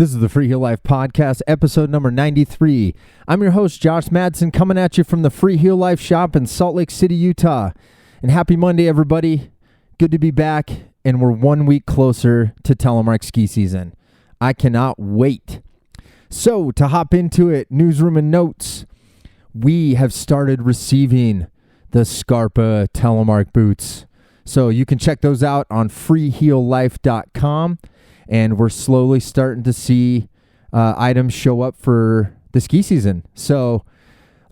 This is the Freeheel Life Podcast, episode number 93. I'm your host, Josh Madsen, coming at you from the Freeheel Life shop in Salt Lake City, Utah. And happy Monday, everybody. Good to be back, and we're 1 week closer to Telemark ski season. I cannot wait. So, to hop into it, newsroom and notes. We have started receiving the Scarpa Telemark boots. So, you can check those out on freeheellife.com. And we're slowly starting to see items show up for the ski season. So,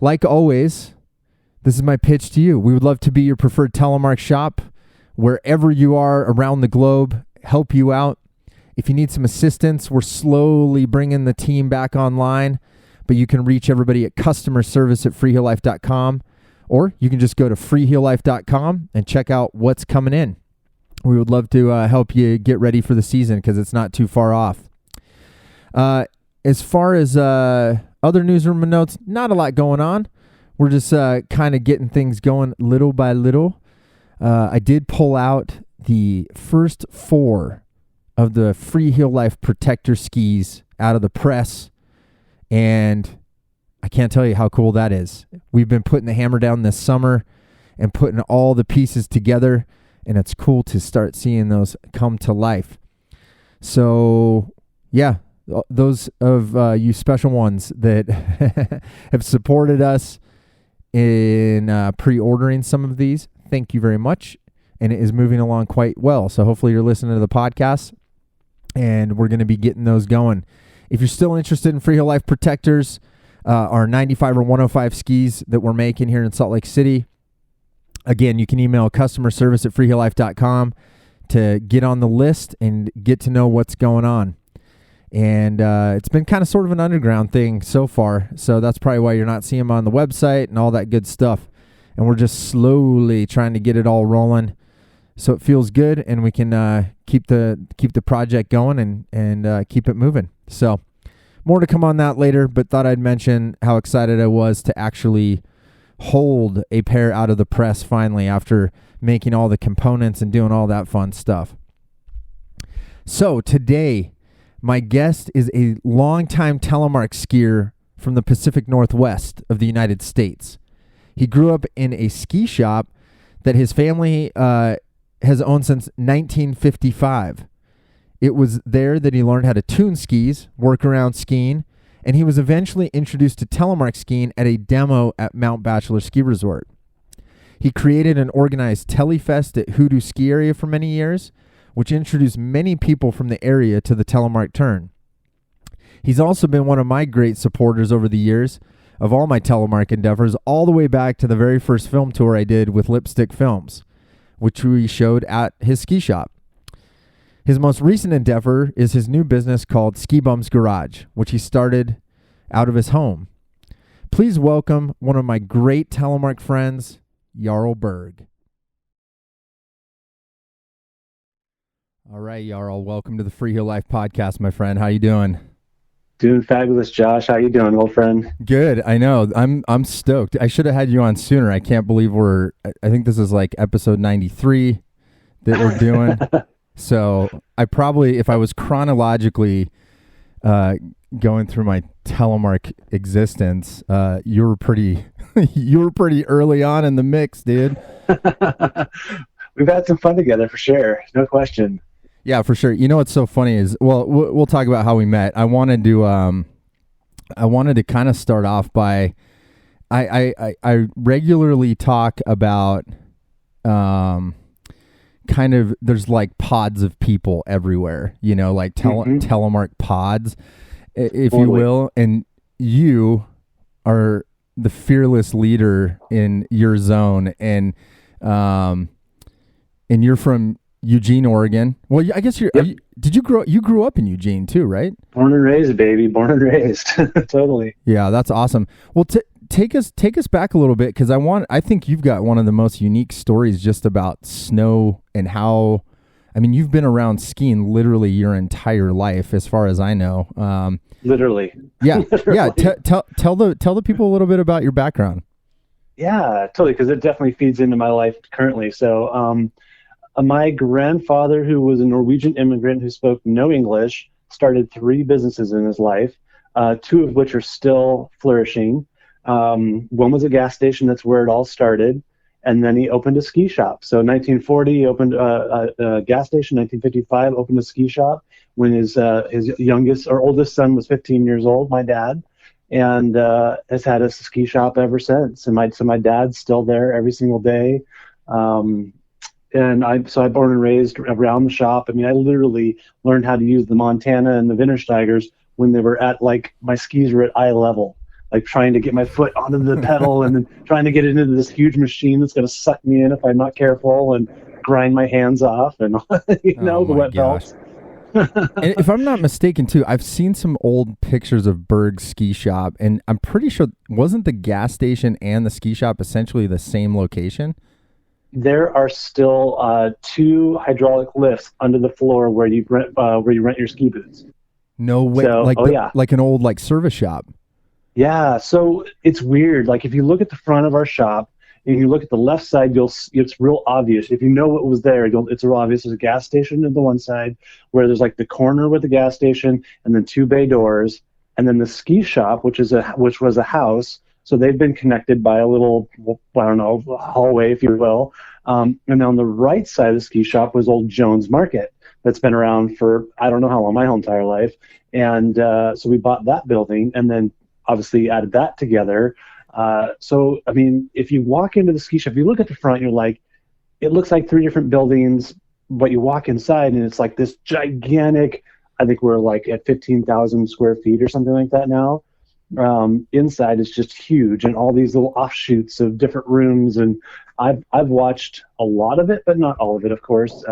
like always, this is my pitch to you. We would love to be your preferred Telemark shop wherever you are around the globe, help you out. If you need some assistance, we're slowly bringing the team back online, but you can reach everybody at customer service at freeheellife.com, or you can just go to freeheellife.com and check out what's coming in. We would love to help you get ready for the season because it's not too far off. As far as other newsroom notes, not a lot going on. We're just kind of getting things going little by little. I did pull out the first 4 of the Freeheel Life Protector skis out of the press, and I can't tell you how cool that is. We've been putting the hammer down this summer and putting all the pieces together, and it's cool to start seeing those come to life. So, yeah, those of you special ones that have supported us in pre-ordering some of these, thank you very much. And it is moving along quite well. So hopefully you're listening to the podcast, and we're going to be getting those going. If you're still interested in Freeheel Life Protectors, our 95 or 105 skis that we're making here in Salt Lake City, again, you can email customer service at freeheellife.com to get on the list and get to know what's going on. And it's been kind of sort of an underground thing so far, so that's probably why you're not seeing them on the website and all that good stuff. And we're just slowly trying to get it all rolling so it feels good, and we can keep the project going and keep it moving. So more to come on that later, but thought I'd mention how excited I was to actually hold a pair out of the press finally after making all the components and doing all that fun stuff. So today, my guest is a longtime Telemark skier from the Pacific Northwest of the United States. He grew up in a ski shop that his family has owned since 1955. It was there that he learned how to tune skis, work around skiing, and he was eventually introduced to telemark skiing at a demo at Mount Bachelor Ski Resort. He created and organized TeleFest at Hoodoo ski area for many years, which introduced many people from the area to the Telemark Turn. He's also been one of my great supporters over the years of all my telemark endeavors, all the way back to the very first film tour I did with Lipstick Films, which we showed at his ski shop. His most recent endeavor is his new business called Ski Bum's Garage, which he started out of his home. Please welcome one of my great telemark friends, Jarl Berg. All right, Jarl, welcome to the Freeheel Life Podcast, my friend. How you doing? Doing fabulous, Josh. How you doing, old friend? Good. I know. I'm stoked. I should have had you on sooner. I can't believe I think this is like episode 93 that we're doing. So I probably, if I was chronologically going through my telemark existence, you were pretty early on in the mix, dude. We've had some fun together for sure, no question. Yeah, for sure. You know what's so funny is, well, we'll talk about how we met. I wanted to kind of start off by, I regularly talk about kind of, there's like pods of people everywhere, you know, like telemark pods, if you will, and you are the fearless leader in your zone, and you're from Eugene, Oregon. Well, I guess you grew up in Eugene too, right? Born and raised, baby. Born and raised. Totally. Yeah, that's awesome. Well, take us back a little bit, because I think you've got one of the most unique stories just about snow and how, I mean, you've been around skiing literally your entire life, as far as I know. Literally. Yeah. Literally. Yeah. Tell the people a little bit about your background. Yeah, totally. Because it definitely feeds into my life currently. So, my grandfather, who was a Norwegian immigrant who spoke no English, started 3 businesses in his life, 2 of which are still flourishing. One was a gas station. That's where it all started. And then he opened a ski shop. So in 1940, he opened a gas station. 1955, opened a ski shop when his youngest or oldest son was 15 years old, my dad, and has had a ski shop ever since. And my dad's still there every single day. And I born and raised around the shop. I mean, I literally learned how to use the Montana and the Wintersteigers when they were at, like, my skis were at eye level, like trying to get my foot onto the pedal and then trying to get it into this huge machine that's going to suck me in if I'm not careful and grind my hands off and, the wet belts. And if I'm not mistaken too, I've seen some old pictures of Berg's ski shop, and I'm pretty sure, wasn't the gas station and the ski shop essentially the same location? There are still 2 hydraulic lifts under the floor where you rent your ski boots. No way. So, like an old, like, service shop. Yeah, so it's weird. Like, if you look at the front of our shop and you look at the left side, it's real obvious. If you know what was there, it's real obvious. There's a gas station on the one side where there's, like, the corner with the gas station and then 2 bay doors, and then the ski shop, which was a house. So they've been connected by a little, I don't know, hallway, if you will. And on the right side of the ski shop was Old Jones Market that's been around for, I don't know how long, my whole entire life. And so we bought that building and then obviously added that together. So, I mean, if you walk into the ski shop, if you look at the front, you're like, it looks like 3 different buildings, but you walk inside and it's like this gigantic, I think we're like at 15,000 square feet or something like that now. Inside is just huge, and all these little offshoots of different rooms. And I've watched a lot of it, but not all of it, of course,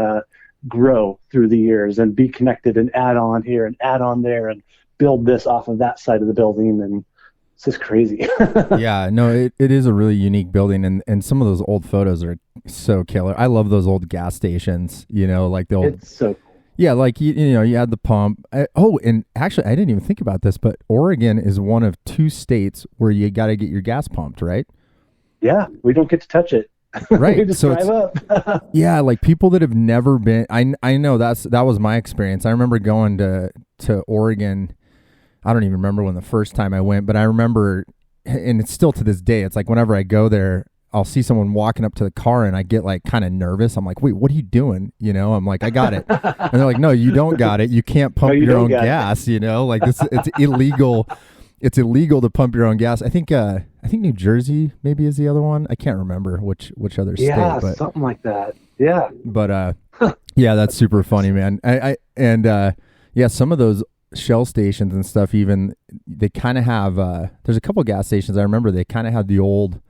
grow through the years and be connected and add on here and add on there and build this off of that side of the building. And it's just crazy. Yeah, no, it is a really unique building, and some of those old photos are so killer. I love those old gas stations, like the old. It's so cool. Yeah, like, you had the pump. And actually, I didn't even think about this, but Oregon is one of 2 states where you got to get your gas pumped, right? Yeah, we don't get to touch it. Right. We just drive up. Yeah, like people that have never been. I know that was my experience. I remember going to Oregon. I don't even remember when the first time I went, but I remember, and it's still to this day, it's like whenever I go there, I'll see someone walking up to the car and I get, like, kind of nervous. I'm like, wait, what are you doing? I'm like, I got it. And they're like, no, you don't got it. You can't pump your own gas, like this, it's illegal. It's illegal to pump your own gas. I think New Jersey maybe is the other one. I can't remember which other state. Yeah, but, something like that. Yeah. But yeah, that's super funny, man. Some of those Shell stations and stuff, even they kind of have. There's a couple gas stations I remember they kind of had the old,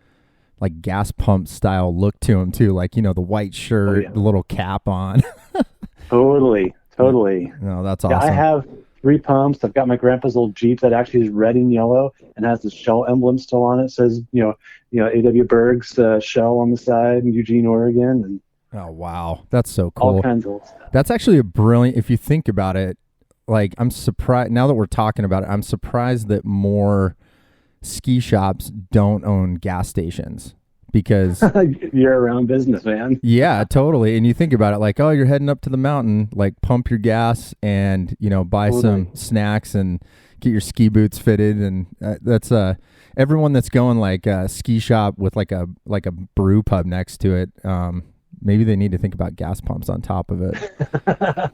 like, gas pump style look to them too, like, the white shirt, the little cap on. Totally. No, that's awesome. Yeah, I have 3 pumps. I've got my grandpa's old Jeep that actually is red and yellow and has the Shell emblem still on it. It says, A.W. Berg's Shell on the side in Eugene, Oregon. And oh, wow. That's so cool. All kinds of old stuff. That's actually a brilliant, if you think about it, like, I'm surprised, now that we're talking about it, I'm surprised that more ski shops don't own gas stations, because you're around business, man. Yeah, totally. And you think about it, like, oh, you're heading up to the mountain, like, pump your gas and buy some snacks and get your ski boots fitted. And that's everyone that's going, like, a ski shop with like a brew pub next to it, maybe they need to think about gas pumps on top of it.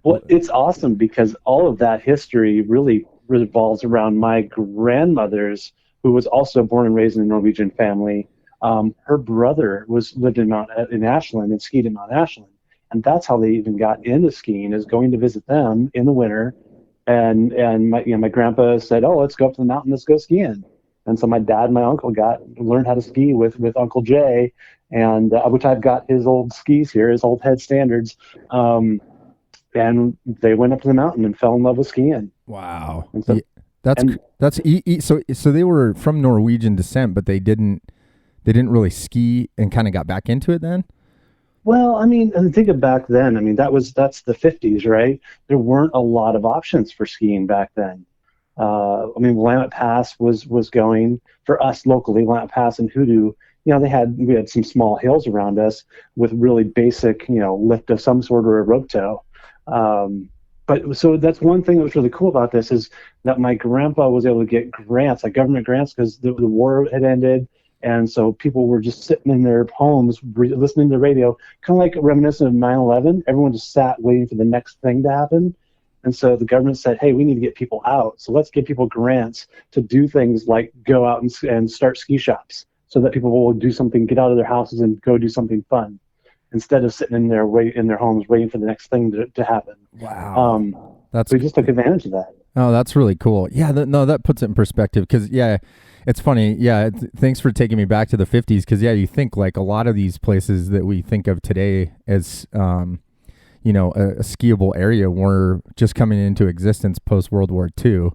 Well, it's awesome because all of that history really revolves around my grandmother's, who was also born and raised in a Norwegian family. Her brother lived in Ashland and skied in Mount Ashland, and that's how they even got into skiing, is going to visit them in the winter. And my grandpa said, "Oh, let's go up to the mountain, let's go skiing." And so my dad and my uncle learned how to ski with Uncle Jay, and which I've got his old skis here, his old head standards. And they went up to the mountain and fell in love with skiing. Wow. So, so they were from Norwegian descent, but they didn't really ski and kind of got back into it then? Well, I mean, and think of back then. I mean, that's the 50s, right? There weren't a lot of options for skiing back then. I mean, Willamette Pass was going for us locally. Willamette Pass and Hoodoo, we had some small hills around us with really basic, lift of some sort or a rope tow. but so that's one thing that was really cool about this is that my grandpa was able to get grants, like government grants, because the war had ended. And so people were just sitting in their homes listening to the radio, kind of like reminiscent of 9/11. Everyone just sat waiting for the next thing to happen. And so the government said, hey, we need to get people out. So let's give people grants to do things like go out and start ski shops so that people will do something, get out of their houses and go do something fun instead of sitting in their homes waiting for the next thing to happen. Wow. We just took advantage of that. Oh, that's really cool. Yeah, that puts it in perspective because, yeah, it's funny. Yeah, thanks for taking me back to the 50s because, yeah, you think like a lot of these places that we think of today as, you know, a skiable area were just coming into existence post-World War II.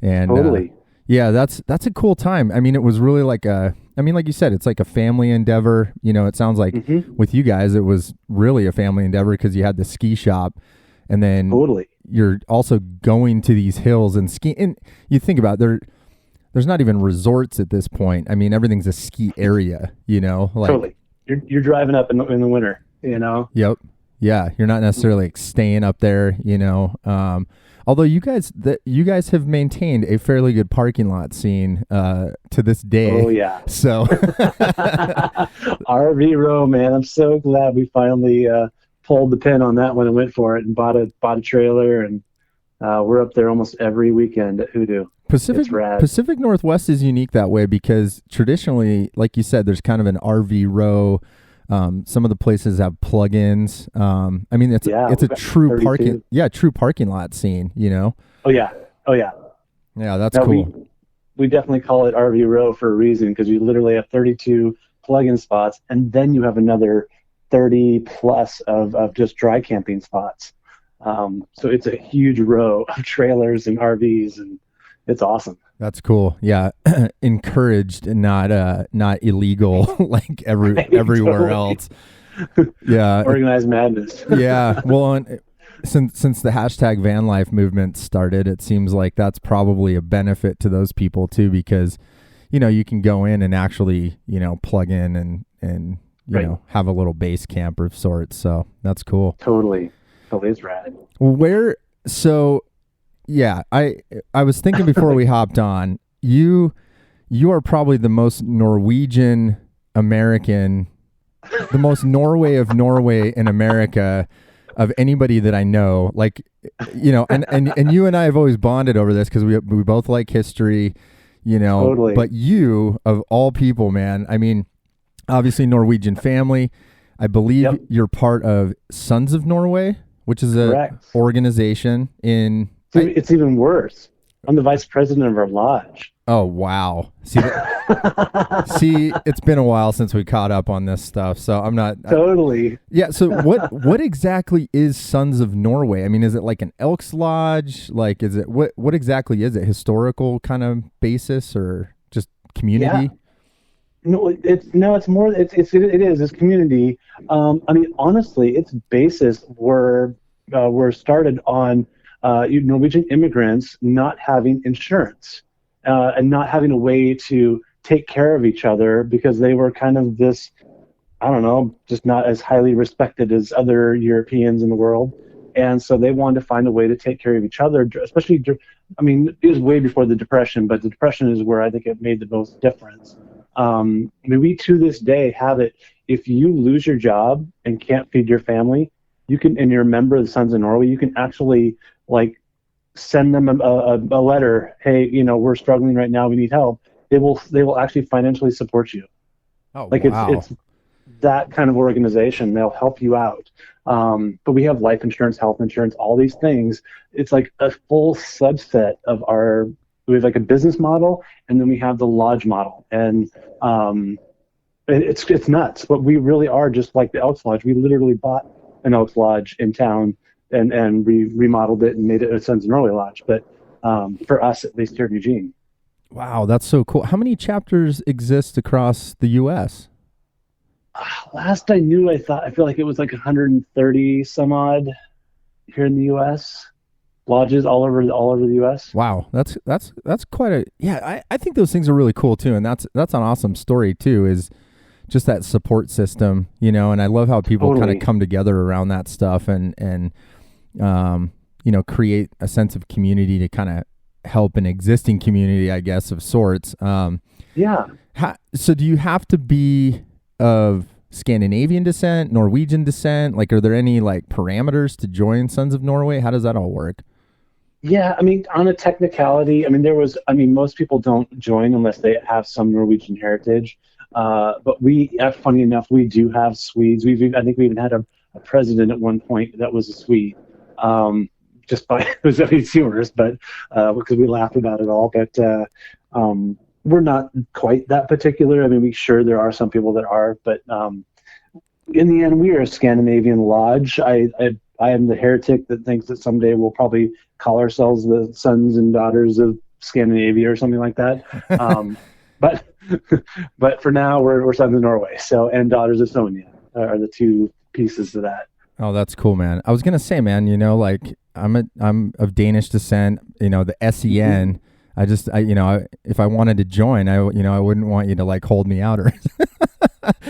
And totally. Yeah, that's a cool time. I mean, it was really like like you said, it's like a family endeavor. You know, it sounds like with you guys, it was really a family endeavor because you had the ski shop and then totally. You're also going to these hills and skiing. And you think about it, there's not even resorts at this point. I mean, everything's a ski area, you know? Like, totally. You're driving up in the winter, you know? Yep. Yeah, you're not necessarily like staying up there, you know. Although you guys have maintained a fairly good parking lot scene to this day. Oh yeah. So RV row, man. I'm so glad we finally pulled the pin on that one and went for it and bought a trailer, and we're up there almost every weekend at Hoodoo. Pacific Northwest is unique that way because traditionally, like you said, there's kind of an RV row. Some of the places have plug-ins. I mean, it's a true 32. true parking lot scene, you know? Oh yeah. Yeah, that's cool. We definitely call it RV row for a reason because you literally have 32 plug-in spots and then you have another 30 plus of just dry camping spots. So it's a huge row of trailers and RVs, and it's awesome. That's cool. Yeah, encouraged and not illegal like everywhere else. Yeah, organized madness. Yeah. Well, since the hashtag van life movement started, it seems like that's probably a benefit to those people too, because you know you can go in and actually plug in and you know have a little base camp of sorts. So that's cool. Totally is rad. So yeah, I was thinking before we hopped on, you are probably the most Norwegian American, the most Norway of Norway in America of anybody that I know. Like, you know, and you and I have always bonded over this because we both like history, you know. Totally. But you, of all people, man, I mean, obviously Norwegian family. I believe you're part of Sons of Norway, which is a organization in... It's even worse. I'm the vice president of our lodge. Oh, wow. See, it's been a while since we caught up on this stuff, so I'm not... Totally. Yeah, so what exactly is Sons of Norway? I mean, is it like an Elks Lodge? Like, is it... What exactly is it? Historical kind of basis or just community? Yeah. It's more... It is. It's community. I mean, honestly, its basis were started on... Norwegian immigrants not having insurance and not having a way to take care of each other because they were kind of this, I don't know, just not as highly respected as other Europeans in the world. And so they wanted to find a way to take care of each other, especially, I mean, it was way before the Depression, but the Depression is where I think it made the most difference. I mean, we to this day have it. If you lose your job and can't feed your family, you can, and you're a member of the Sons of Norway, you can actually like send them a letter. Hey, you know, we're struggling right now. We need help. They will actually financially support you. Oh, like wow. It's that kind of organization. They'll help you out. But we have life insurance, health insurance, all these things. It's like a full subset of we have like a business model, and then we have the lodge model. And it's nuts. But we really are just like the Elks Lodge. We literally bought an Elks Lodge in town and we remodeled it and made it a Sons of Norway Lodge. But for us, at least here in Eugene. Wow, that's so cool. How many chapters exist across the U.S.? Last I knew, I feel like it was like 130 some odd here in the U.S. Lodges all over the U.S. Wow, that's quite a I think those things are really cool too, and that's an awesome story too. Is just that support system, you know, and I love how people kind of come together around that stuff and create a sense of community to kind of help an existing community, I guess, of sorts. Yeah. So do you have to be of Scandinavian descent, Norwegian descent? Like, are there any like parameters to join Sons of Norway? How does that all work? Yeah, I mean, on a technicality, most people don't join unless they have some Norwegian heritage. But funny enough, we do have Swedes. I think we even had a president at one point that was a Swede. Just by it was humorous, but because we laughed about it all. But we're not quite that particular. I mean, there are some people that are, but in the end, we are a Scandinavian lodge. I am the heretic that thinks that someday we'll probably call ourselves the sons and daughters of Scandinavia or something like that. But but for now, we're sons of Norway. And daughters of Sonia are the two pieces to that. Oh, that's cool, man. I was gonna say, man, like I'm of Danish descent. The SEN. Mm-hmm. If I wanted to join, I wouldn't want you to like hold me out or.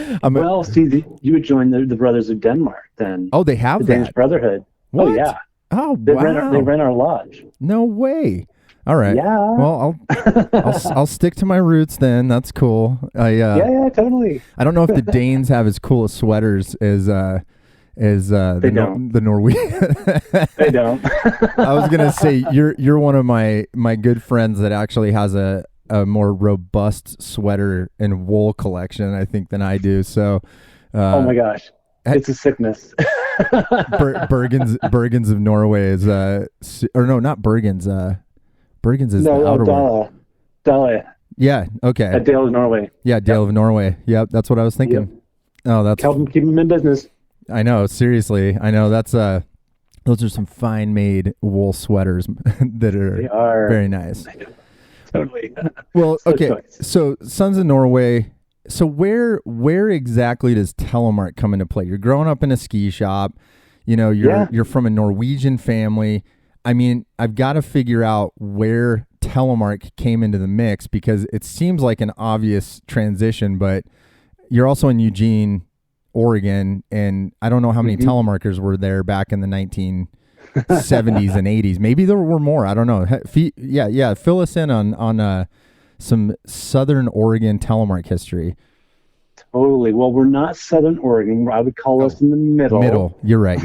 You would join the Brothers of Denmark then. Oh, they have the that Danish Brotherhood. What? Oh yeah. Oh, they wow. They rent our lodge. No way. All right. Yeah. Well, I'll stick to my roots then. That's cool. Yeah, totally. I don't know if the Danes have as cool as sweaters as the Norwegian. They don't. I was gonna say you're one of my good friends that actually has a more robust sweater and wool collection, I think, than I do. So, oh my gosh, it's a sickness. Bergens of Norway is or no, not Bergens. Bergens is the outerwear. Dale. Yeah. Okay. At Dale of Norway. Yeah, Dale of Norway. Yep, that's what I was thinking. Yep. Oh, that's keep them in business. I know. Seriously, I know. That's those are some fine made wool sweaters that are very nice. Totally. Well, okay. So Sons of Norway. So where exactly does Telemark come into play? You're growing up in a ski shop. You're from a Norwegian family. I mean, I've got to figure out where Telemark came into the mix because it seems like an obvious transition, but you're also in Eugene, Oregon, and I don't know how many telemarketers were there back in the 1970s and 80s. Maybe there were more. I don't know. Yeah. Fill us in on some Southern Oregon telemark history. Totally. Well, we're not Southern Oregon. I would call us in the middle. Middle. You're right.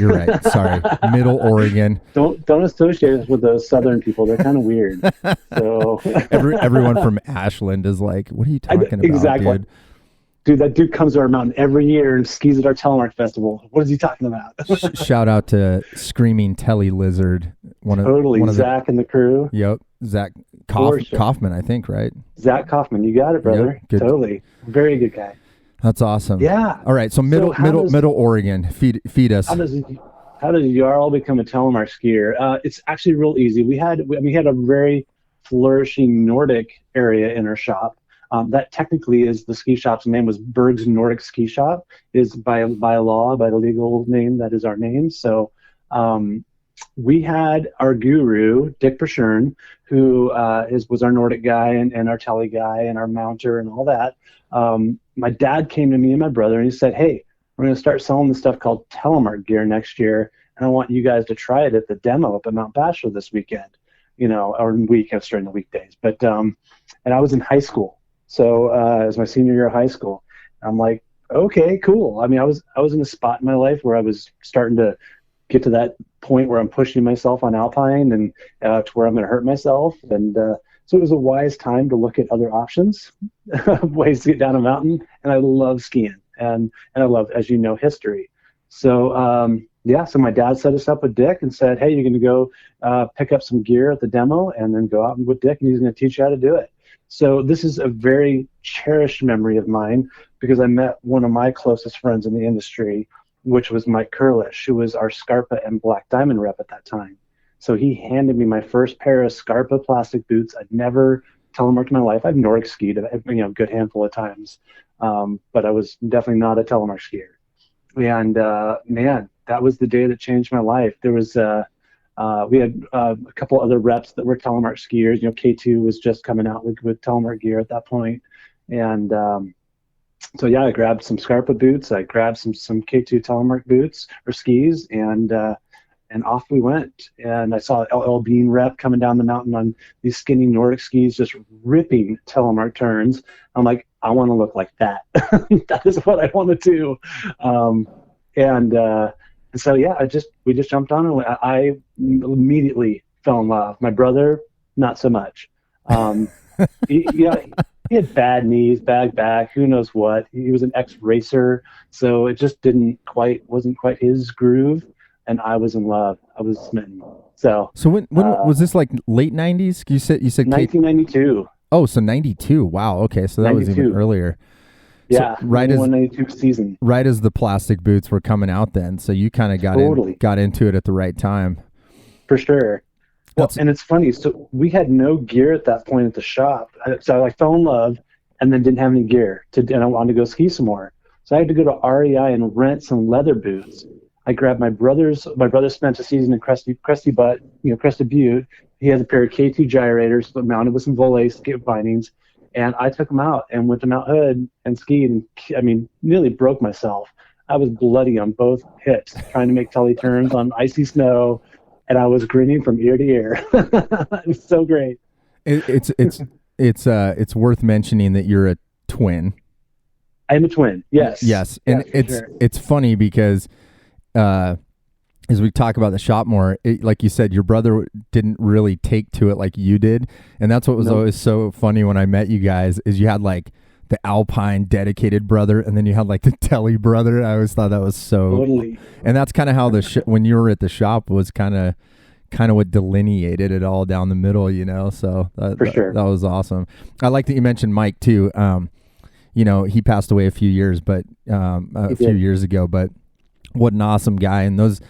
Sorry. Middle Oregon. Don't associate us with those Southern people. They're kind of weird. So everyone from Ashland is like, what are you talking about, exactly. Dude? That dude comes to our mountain every year and skis at our Telemark festival. What is he talking about? Shout out to Screaming Telly Lizard. One of Zach and the crew. Yep. Zach Kaufman, I think, right? Zach Kaufman. You got it, brother. Yep, totally. Very good guy. That's awesome. Yeah. All right. So middle Oregon. Feed us. How does Jarl become a telemark skier? It's actually real easy. We had a very flourishing Nordic area in our shop. That technically is the ski shop's name was Berg's Nordic Ski Shop. Is by law, by the legal name, that is our name. So we had our guru, Dick Pershern, who was our Nordic guy and our tele guy and our mounter and all that. My dad came to me and my brother and he said, "Hey, we're going to start selling this stuff called Telemark gear next year, and I want you guys to try it at the demo up at Mount Bachelor this weekend, or weekends during the weekdays." But and I was in high school, so it was my senior year of high school. I'm like, okay, cool. I mean, I was in a spot in my life where I was starting to get to that point where I'm pushing myself on Alpine and to where I'm going to hurt myself, and so it was a wise time to look at other options, ways to get down a mountain. And I love skiing, and I love, as you know, history. So so my dad set us up with Dick and said, "Hey, you're going to go pick up some gear at the demo, and then go out with Dick, and he's going to teach you how to do it." So this is a very cherished memory of mine because I met one of my closest friends in the industry, which was Mike Kurlish, who was our Scarpa and Black Diamond rep at that time. So he handed me my first pair of Scarpa plastic boots. I'd never telemarked in my life. I've Nordic skied a good handful of times, but I was definitely not a telemark skier. And man, that was the day that changed my life. There was we had a couple other reps that were telemark skiers. K2 was just coming out with telemark gear at that point, and so I grabbed some Scarpa boots. I grabbed some K2 telemark boots or skis, and and off we went. And I saw LL Bean rep coming down the mountain on these skinny Nordic skis, just ripping telemark turns. I'm like, I want to look like that. That is what I want to do. And so, yeah, we just jumped on, and I immediately fell in love. My brother, not so much. He had bad knees, bad back, who knows what. He was an ex-racer, so it just wasn't quite his groove, and I was in love. I was smitten. So when was this, like late 90s? You said 1992. Oh, so 92. Wow. Okay, so that 92. Was even earlier. Yeah, so right 92 season. Right as the plastic boots were coming out then, so you kind of got into it at the right time. For sure. Well, and it's funny. So we had no gear at that point at the shop. So I fell in love and then didn't have any gear and I wanted to go ski some more. So I had to go to REI and rent some leather boots. I grabbed my brother spent a season in Crested Butte. He has a pair of K2 gyrators mounted with some Volet skip bindings. And I took them out and went to Mount Hood and skied, and nearly broke myself. I was bloody on both hips trying to make telly turns on icy snow, and I was grinning from ear to ear. It was so great. It's worth mentioning that you're a twin. I'm a twin. Yes. Yes, and it's funny because as we talk about the shop more, like you said, your brother didn't really take to it like you did. And that's what was always so funny when I met you guys is you had like the Alpine dedicated brother and then you had like the Telly brother. I always thought that was so totally. And that's kind of how when you were at the shop was kind of what delineated it all down the middle, so for sure. That was awesome. I like that you mentioned Mike too. He passed away a few years ago, but what an awesome guy. And those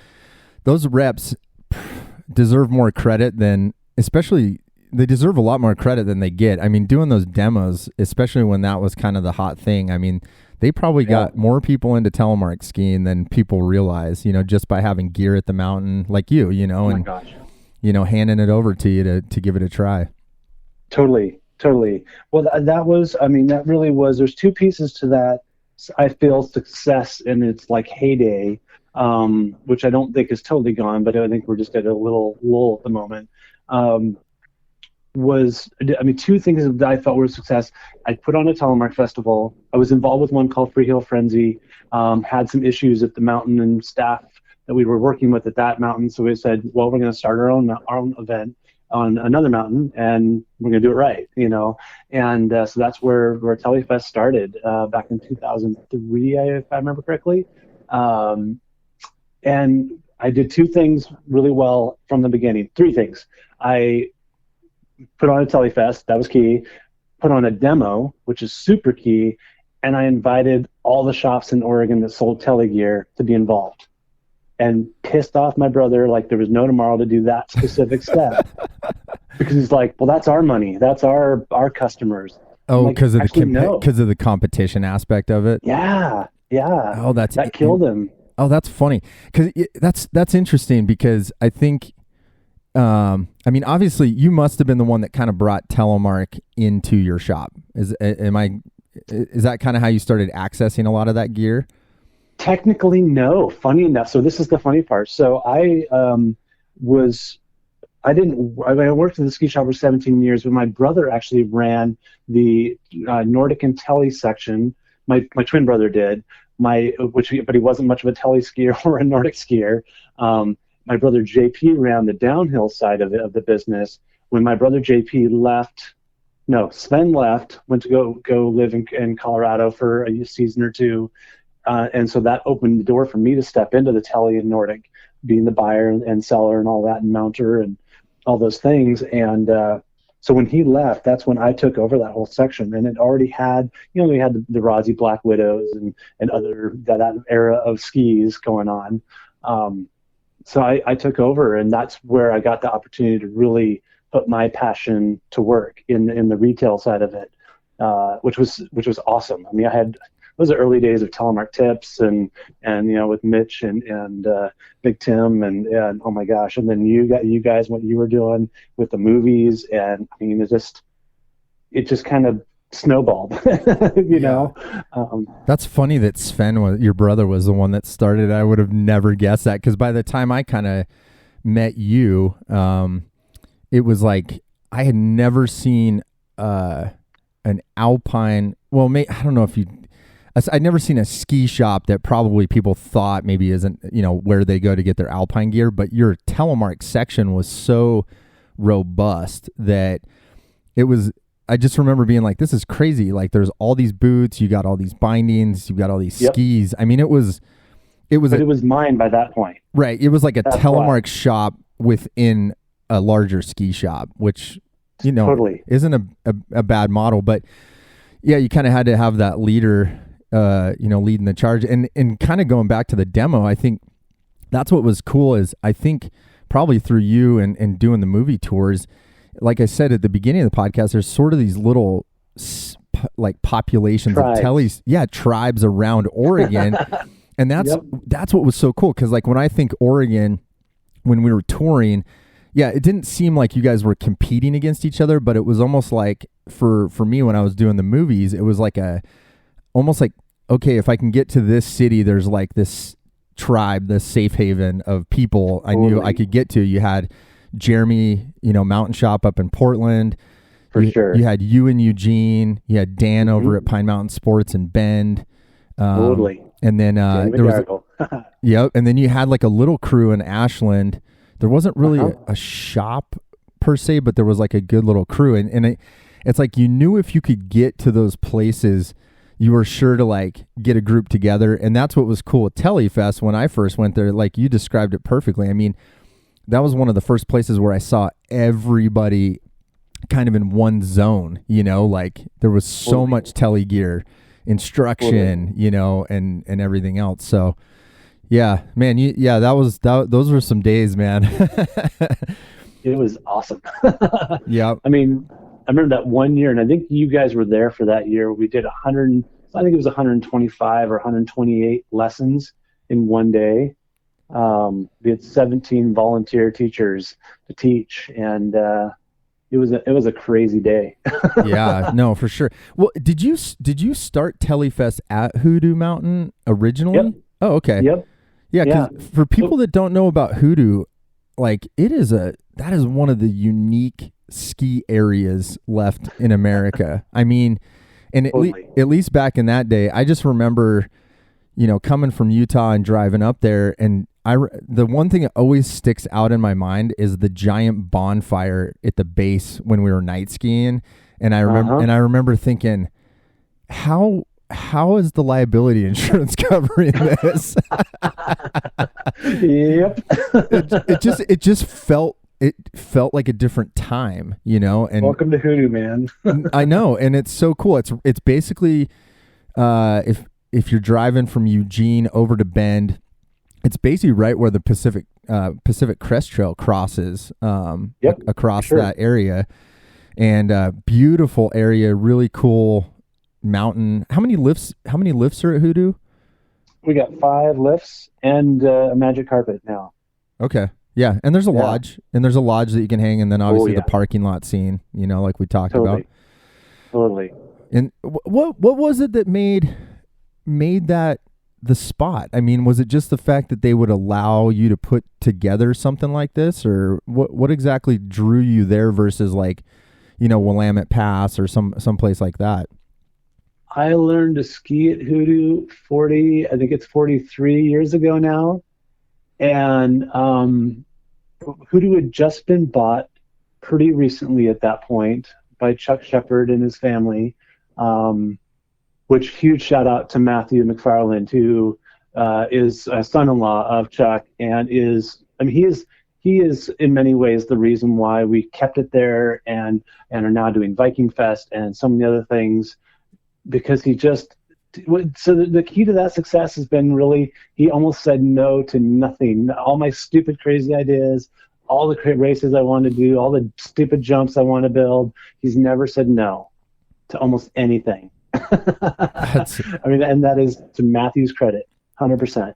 reps deserve more credit they deserve a lot more credit than they get. I mean, doing those demos, especially when that was kind of the hot thing, I mean, they probably got more people into telemark skiing than people realize, just by having gear at the mountain like you, gosh. Handing it over to you to give it a try. Totally. Well, that really was, there's two pieces to that. I feel success in its like heyday, which I don't think is totally gone, but I think we're just at a little lull at the moment. Two things that I felt were a success. I put on a telemark festival. I was involved with one called Freeheel Frenzy. Had some issues at the mountain and staff that we were working with at that mountain. So we said, well, we're going to start our own event on another mountain, and we're going to do it right, And so that's where TeleFest started back in 2003, if I remember correctly. And I did two things really well from the beginning. Three things. I put on a TeleFest, that was key. Put on a demo, which is super key. And I invited all the shops in Oregon that sold tele gear to be involved. And pissed off my brother like there was no tomorrow to do that specific step. Because he's like, well, that's our money. That's our customers. Oh, because of the competition aspect of it? Yeah. Oh, that killed him. Oh, that's funny. Because that's interesting because I think, obviously you must have been the one that kind of brought Telemark into your shop. Is that kind of how you started accessing a lot of that gear? Technically, no. Funny enough. So this is the funny part. So I worked at the ski shop for 17 years, but my brother actually ran the Nordic and Tele section. My twin brother did. But he wasn't much of a Tele skier or a Nordic skier. My brother JP ran the downhill side of the business. When my brother JP Sven left, went to go live in Colorado for a season or two. And so that opened the door for me to step into the Tele and Nordic, being the buyer and seller and all that, and mounter and all those things. And so when he left, that's when I took over that whole section. And it already had, we had the Rossi Black Widows and other that era of skis going on. So I took over, and that's where I got the opportunity to really put my passion to work in the retail side of it, which was awesome. I mean, those are early days of Telemark Tips and with Mitch and Big Tim and oh my gosh, and then you guys what you were doing with the movies, and I mean it just kind of snowballed, know. That's funny that Sven your brother was the one that started. I would have never guessed that, because by the time I kind of met you, it was like I had never seen an alpine. Well, I don't know if you. I'd never seen a ski shop that probably people thought maybe isn't, where they go to get their alpine gear. But your Telemark section was so robust that it was. I just remember being like, "This is crazy!" Like, there's all these boots, you got all these bindings, you got all these skis. I mean, it was. But it was mine by that point. Right. It was like That's Telemark shop within a larger ski shop, which totally isn't a bad model, but yeah, you kind of had to have that leader. Leading the charge, and kind of going back to the demo, I think that's what was cool is I think probably through you and doing the movie tours, like I said at the beginning of the podcast, there's sort of these little like populations tribes. Of teles, tribes around Oregon, and that's what was so cool because like when I think Oregon, when we were touring, it didn't seem like you guys were competing against each other, but it was almost like for me when I was doing the movies, it was like almost like, okay, if I can get to this city, there's like this tribe, this safe haven of people I knew I could get to. You had Jeremy, Mountain Shop up in Portland. For sure. You had you in Eugene. You had Dan over at Pine Mountain Sports in Bend. Totally. And then there was, and then you had like a little crew in Ashland. There wasn't really a shop per se, but there was like a good little crew. And it's like you knew if you could get to those places, you were sure to like get a group together. And that's what was cool at TeleFest when I first went there. Like you described it perfectly. I mean, that was one of the first places where I saw everybody kind of in one zone, like there was so much tele gear, instruction, and everything else. So yeah, man, those were some days, man. It was awesome. Yeah. I mean, I remember that one year, and I think you guys were there for that year. We did 100, I think it was 125 or 128 lessons in one day. We had 17 volunteer teachers to teach, and it was a crazy day. Yeah, no, for sure. Well, did you start TeleFest at Hoodoo Mountain originally? Yep. Oh, okay. Yep. Yeah, because for people that don't know about Hoodoo, like that is one of the unique ski areas left in America. I mean, and at least back in that day, I just remember, coming from Utah and driving up there, and the one thing that always sticks out in my mind is the giant bonfire at the base when we were night skiing, and I remember thinking, how is the liability insurance covering this? Yep. It just felt like a different time, and welcome to Hoodoo, man. I know. And it's so cool. It's basically, if you're driving from Eugene over to Bend, it's basically right where the Pacific Crest Trail crosses, across that area, and beautiful area, really cool mountain. How many lifts are at Hoodoo? We got 5 lifts and a magic carpet now. Okay. Yeah, and there's a lodge, that you can hang, and then obviously the parking lot scene, like we talked about. Totally. And what was it that made that the spot? I mean, was it just the fact that they would allow you to put together something like this, or what exactly drew you there versus like, Willamette Pass or some place like that? I learned to ski at Hoodoo 43 years ago now. And Hoodoo had just been bought pretty recently at that point by Chuck Shepard and his family, which huge shout out to Matthew McFarland, who is a son-in-law of Chuck and he is in many ways the reason why we kept it there and are now doing Viking Fest and so many other things, because the key to that success has been really, he almost said no to nothing. All my stupid, crazy ideas, all the races I wanted to do, all the stupid jumps I want to build. He's never said no to almost anything. And that is to Matthew's credit, 100%.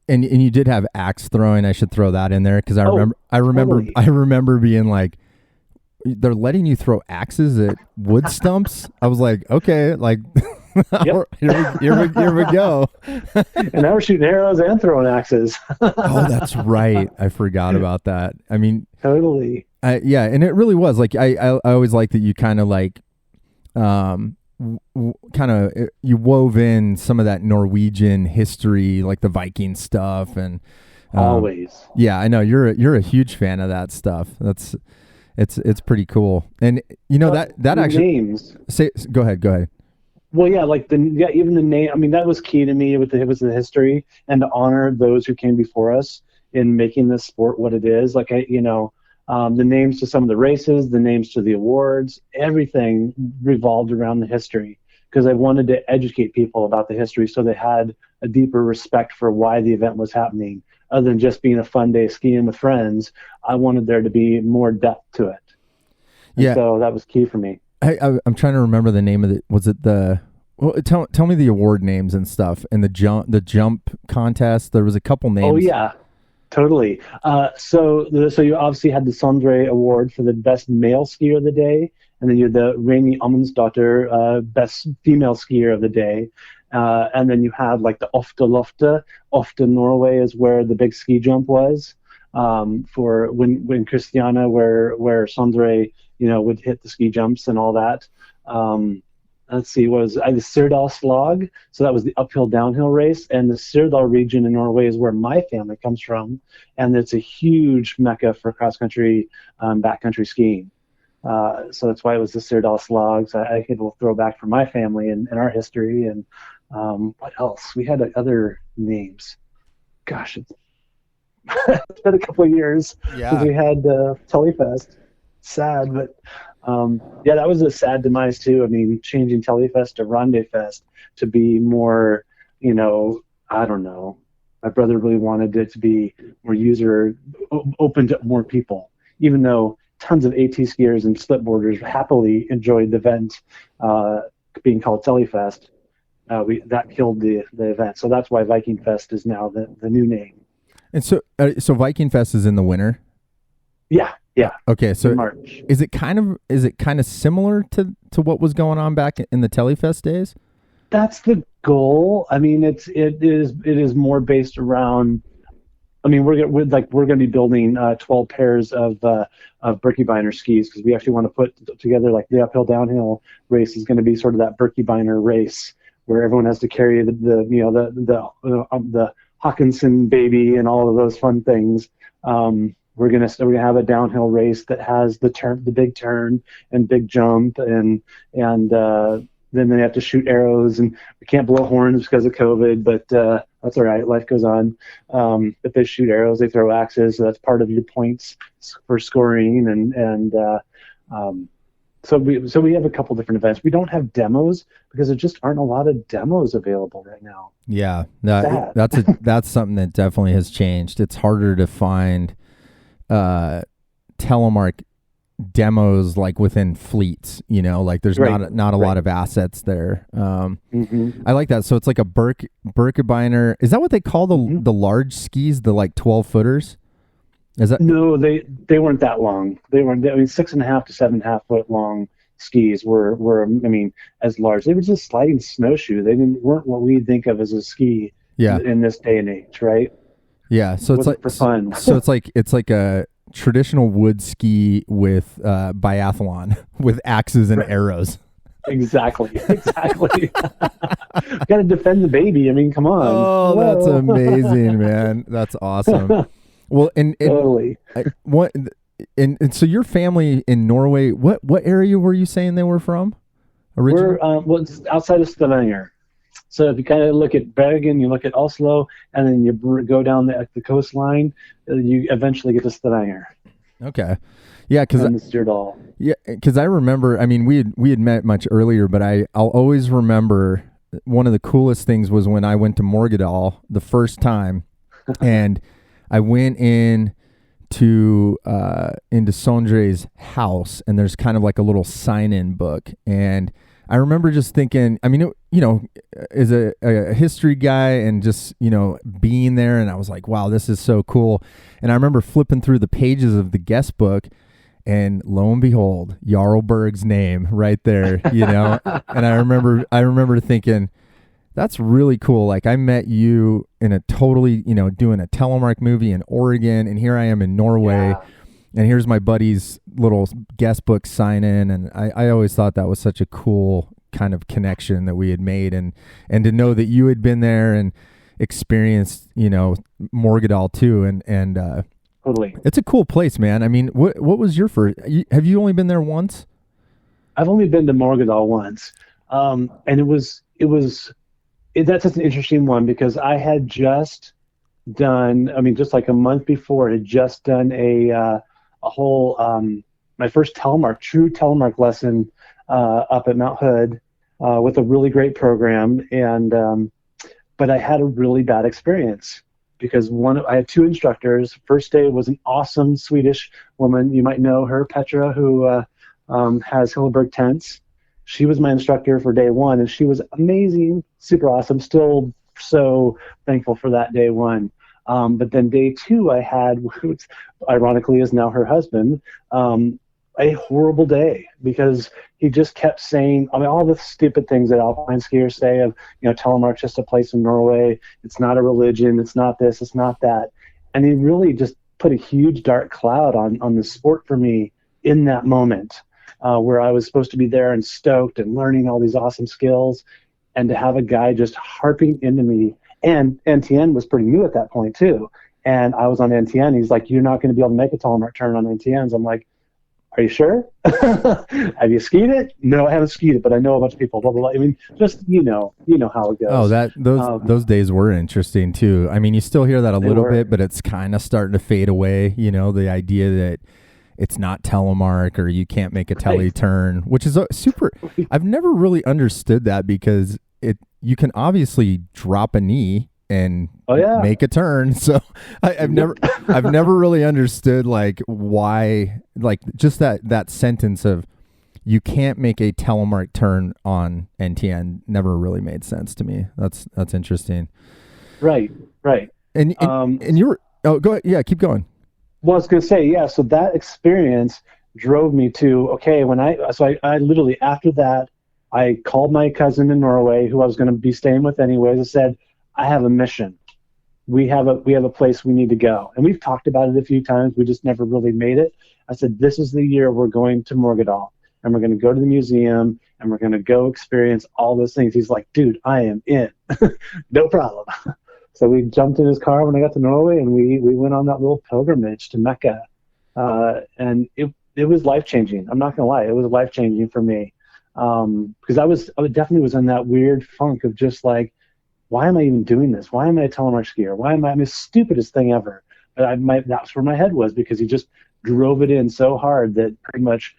And you did have axe throwing. I should throw that in there because I remember being like, they're letting you throw axes at wood stumps. I was like, okay, like Yep. Here we go. And now we're shooting arrows and throwing axes. Oh, that's right. I forgot about that. I mean, Totally. yeah, and it really was like I always like that you kind of like, you wove in some of that Norwegian history, like the Viking stuff, and Always. Yeah, I know you're a huge fan of that stuff. It's pretty cool, and you know that actually names. Go ahead. Well, yeah, like even the name. I mean, that was key to me. It was the history and to honor those who came before us in making this sport what it is. Like the names to some of the races, the names to the awards, everything revolved around the history because I wanted to educate people about the history so they had a deeper respect for why the event was happening. Other than just being a fun day skiing with friends, I wanted there to be more depth to it. And so that was key for me. I'm trying to remember the name of it. Was it tell me the award names and stuff and the jump contest? There was a couple names. Oh yeah, totally. So you obviously had the Sondre Award for the best male skier of the day, and then you had the Rainy Ammundsdatter best female skier of the day. And then you had like the Ofte Lofte. Ofte, Norway is where the big ski jump was for when Christiana, where Sondre, would hit the ski jumps and all that. Let's see, was the Sirdal Slag. So that was the uphill downhill race. And the Sirdal region in Norway is where my family comes from. And it's a huge mecca for cross country, backcountry skiing. So that's why it was the Sirdal Slag. So I could throw back for my family and our history. And what else? We had other names. Gosh, it's been a couple of years since we had TeleFest. Sad, but that was a sad demise too. I mean, changing TeleFest to Rondefest to be more, I don't know. My brother really wanted it to be more user open to more people, even though tons of AT skiers and splitboarders happily enjoyed the event being called TeleFest. That killed the event. So that's why Viking Fest is now the new name. And so Viking Fest is in the winter? Yeah. Okay, so in March. Is it kind of similar to what was going on back in the TeleFest days? That's the goal. I mean, it is more based around. I mean, we're going to be building 12 pairs of Birkebeiner skis because we actually want to put together like the uphill downhill race is going to be sort of that Birkebeiner race where everyone has to carry the Hawkinson baby and all of those fun things. We're gonna have a downhill race that has the big turn and big jump, and then they have to shoot arrows, and we can't blow horns because of COVID, but that's all right. Life goes on. If they shoot arrows, they throw axes, so that's part of your points for scoring, and so we have a couple different events. We don't have demos because there just aren't a lot of demos available right now. Yeah, that's something that definitely has changed. It's harder to find Telemark demos like within fleets, like there's not a lot of assets there. I like that. So it's like a Birkebeiner. Is that what they call the large skis, the like 12 footers? Is that? No, they weren't that long. They were 6.5 to 7.5 foot long skis were as large. They were just sliding snowshoe. They weren't what we think of as a ski in this day and age, right? Yeah, so it's like for fun. So it's like a traditional wood ski with biathlon with axes and arrows. Exactly. Got to defend the baby. I mean, come on. Oh, Whoa. That's amazing, man. That's awesome. Well, and totally. And so your family in Norway, what area were you saying they were from originally? We're it's outside of Stavanger. So if you kind of look at Bergen, you look at Oslo, and then you go down the coastline, you eventually get to Stavanger. Okay. Yeah, because I remember. I mean, we had met much earlier, but I'll always remember one of the coolest things was when I went to Morgedal the first time, and I went into Sondre's house, and there's kind of like a little sign-in book, and I remember just thinking, I mean, as a history guy and just, being there, and I was like, wow, this is so cool. And I remember flipping through the pages of the guest book, And lo and behold, Jarl Berg's name right there, you know. And I remember thinking, that's really cool. Like, I met you in a totally, you know, doing a Telemark movie in Oregon, and here I am in Norway, and here's my buddy's little guest book sign in, and I always thought that was such a cool kind of connection that we had made, and to know that you had been there and experienced, you know, Morgadal too, and Totally. it's a cool place, man. I mean, what was your first? Have you only been there once? I've only been to Morgadal once, and that's an interesting one because I had just done. I mean, just like a month before, I had just done a whole my first true telemark lesson up at Mount Hood with a really great program, and but I had a really bad experience. Because I had two instructors. First day was an awesome Swedish woman. You might know her, Petra, who has Hilleberg tents. She was my instructor for day one, and she was amazing, super awesome. Still so thankful for that day one. But then day two, I had, which ironically is now her husband, a horrible day because he just kept saying, I mean, all the stupid things that alpine skiers say of, you know, Telemark's just a place in Norway. It's not a religion. It's not this. It's not that. And he really just put a huge dark cloud on the sport for me in that moment where I was supposed to be there and stoked and learning all these awesome skills, and to have a guy just harping into me. And NTN was pretty new at that point too. And I was on NTN. He's like, you're not going to be able to make a Telemark turn on NTNs. I'm like, are you sure? Have you skied it? No, I haven't skied it, but I know a bunch of people. Blah blah blah. I mean, just you know how it goes. Oh, those days were interesting too. I mean, you still hear that a little bit, but it's kind of starting to fade away. You know, the idea that it's not Telemark or you can't make a tele turn, which is super. I've never really understood that because you can obviously drop a knee and make a turn. So I've never really understood like why, like just that sentence of you can't make a Telemark turn on NTN never really made sense to me. That's interesting. Right. And you were, go ahead. Yeah, keep going. Well, I was going to say, so that experience drove me to, okay, I literally after that, I called my cousin in Norway who I was going to be staying with anyways. I said, I have a mission. We have a place we need to go. And we've talked about it a few times. We just never really made it. I said, this is the year we're going to Morgadal, and we're going to go to the museum, and we're going to go experience all those things. He's like, dude, I am in. No problem. So we jumped in his car when I got to Norway, and we went on that little pilgrimage to Mecca. And it was life-changing. I'm not going to lie. It was life-changing for me. Because I definitely was in that weird funk of just like, why am I even doing this? Why am I a telemark skier? Why am I the stupidest thing ever? But that's where my head was, because he just drove it in so hard that pretty much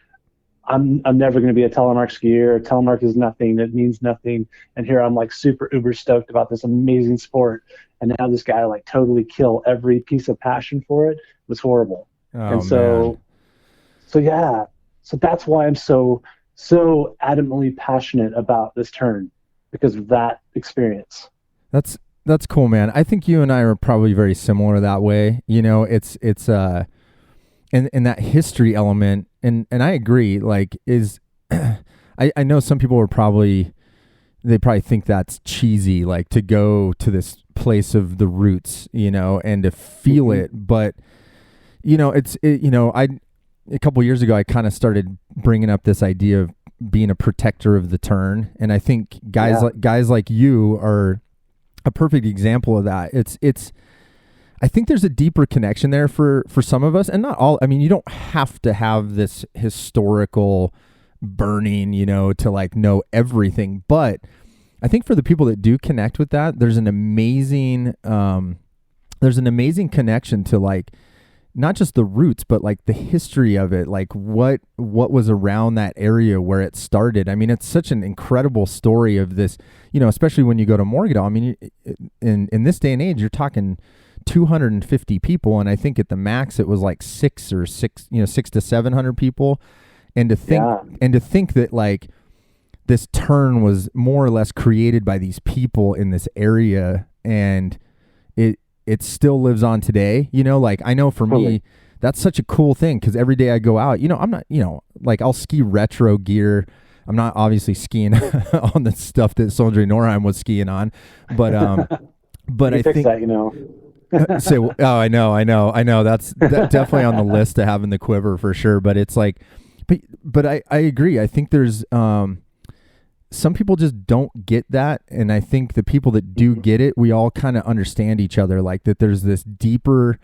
I'm never going to be a telemark skier. Telemark is nothing. It means nothing. And here I'm like super uber stoked about this amazing sport. And now this guy like totally kill every piece of passion for it. It was horrible. Man. So that's why I'm so adamantly passionate about this turn, because of that experience. That's cool, man. I think you and I are probably very similar that way. You know, it's in that history element, and I agree, like is I know some people are probably think that's cheesy, like to go to this place of the roots, you know, and to feel it. But you know, a couple years ago, I kind of started bringing up this idea of being a protector of the turn, and I think guys like you are a perfect example of that. It's I think there's a deeper connection there for some of us, and not all. I mean, you don't have to have this historical burning, you know, to like know everything, but I think for the people that do connect with that, there's an amazing connection to like not just the roots, but like the history of it, like what was around that area where it started. I mean, it's such an incredible story of this, you know, especially when you go to Morgadal. I mean, in this day and age, you're talking 250 people, and I think at the max it was like 600 to 700 people, and to think that like this turn was more or less created by these people in this area, and it still lives on today. You know, like I know for me, that's such a cool thing, because every day I go out, I'm not, like I'll ski retro gear. I'm not obviously skiing on the stuff that Sondre Norheim was skiing on, but I think that, say, oh, I know. That's definitely on the list to have in the quiver for sure. But it's like, but I agree. I think there's some people just don't get that, and I think the people that do get it, we all kind of understand each other, like that. There's this deeper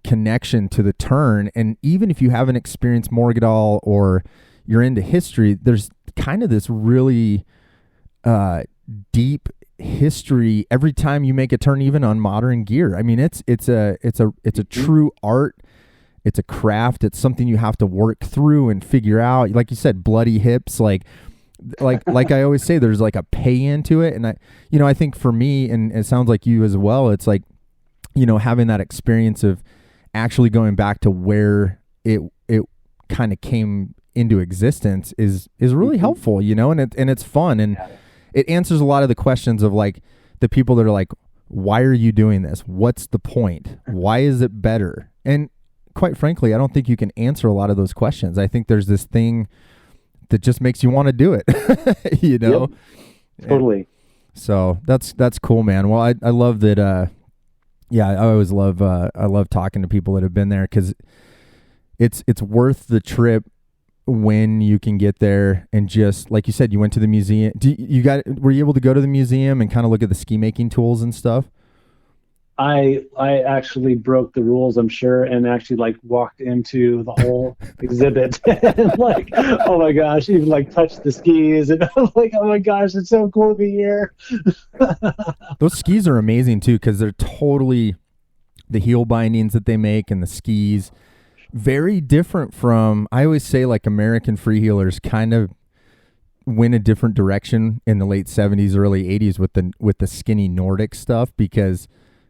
connection to the turn, and even if you haven't experienced Morgadal or you're into history, there's kind of this really deep history every time you make a turn, even on modern gear. I mean, it's a true art. It's a craft. It's something you have to work through and figure out. Like you said, bloody hips, like I always say, there's like a pay into it. And I think for me, and it sounds like you as well, it's like, having that experience of actually going back to where it kind of came into existence is really helpful, and it's fun, and it answers a lot of the questions of like the people that are like, why are you doing this? What's the point? Why is it better? And quite frankly, I don't think you can answer a lot of those questions. I think there's this thing that just makes you want to do it, Yep, totally. So that's cool, man. Well, I love that. I always love I love talking to people that have been there, because it's worth the trip when you can get there. And just like you said, you went to the museum. Were you able to go to the museum and kind of look at the ski making tools and stuff? I actually broke the rules, I'm sure, and actually like walked into the whole exhibit and like, oh my gosh, even like touched the skis, and I'm like, oh my gosh, it's so cool to be here. Those skis are amazing too, because they're totally, the heel bindings that they make and the skis, very different from, I always say, like American freeheelers kind of went a different direction in the late 70s, early 80s with the skinny Nordic stuff, because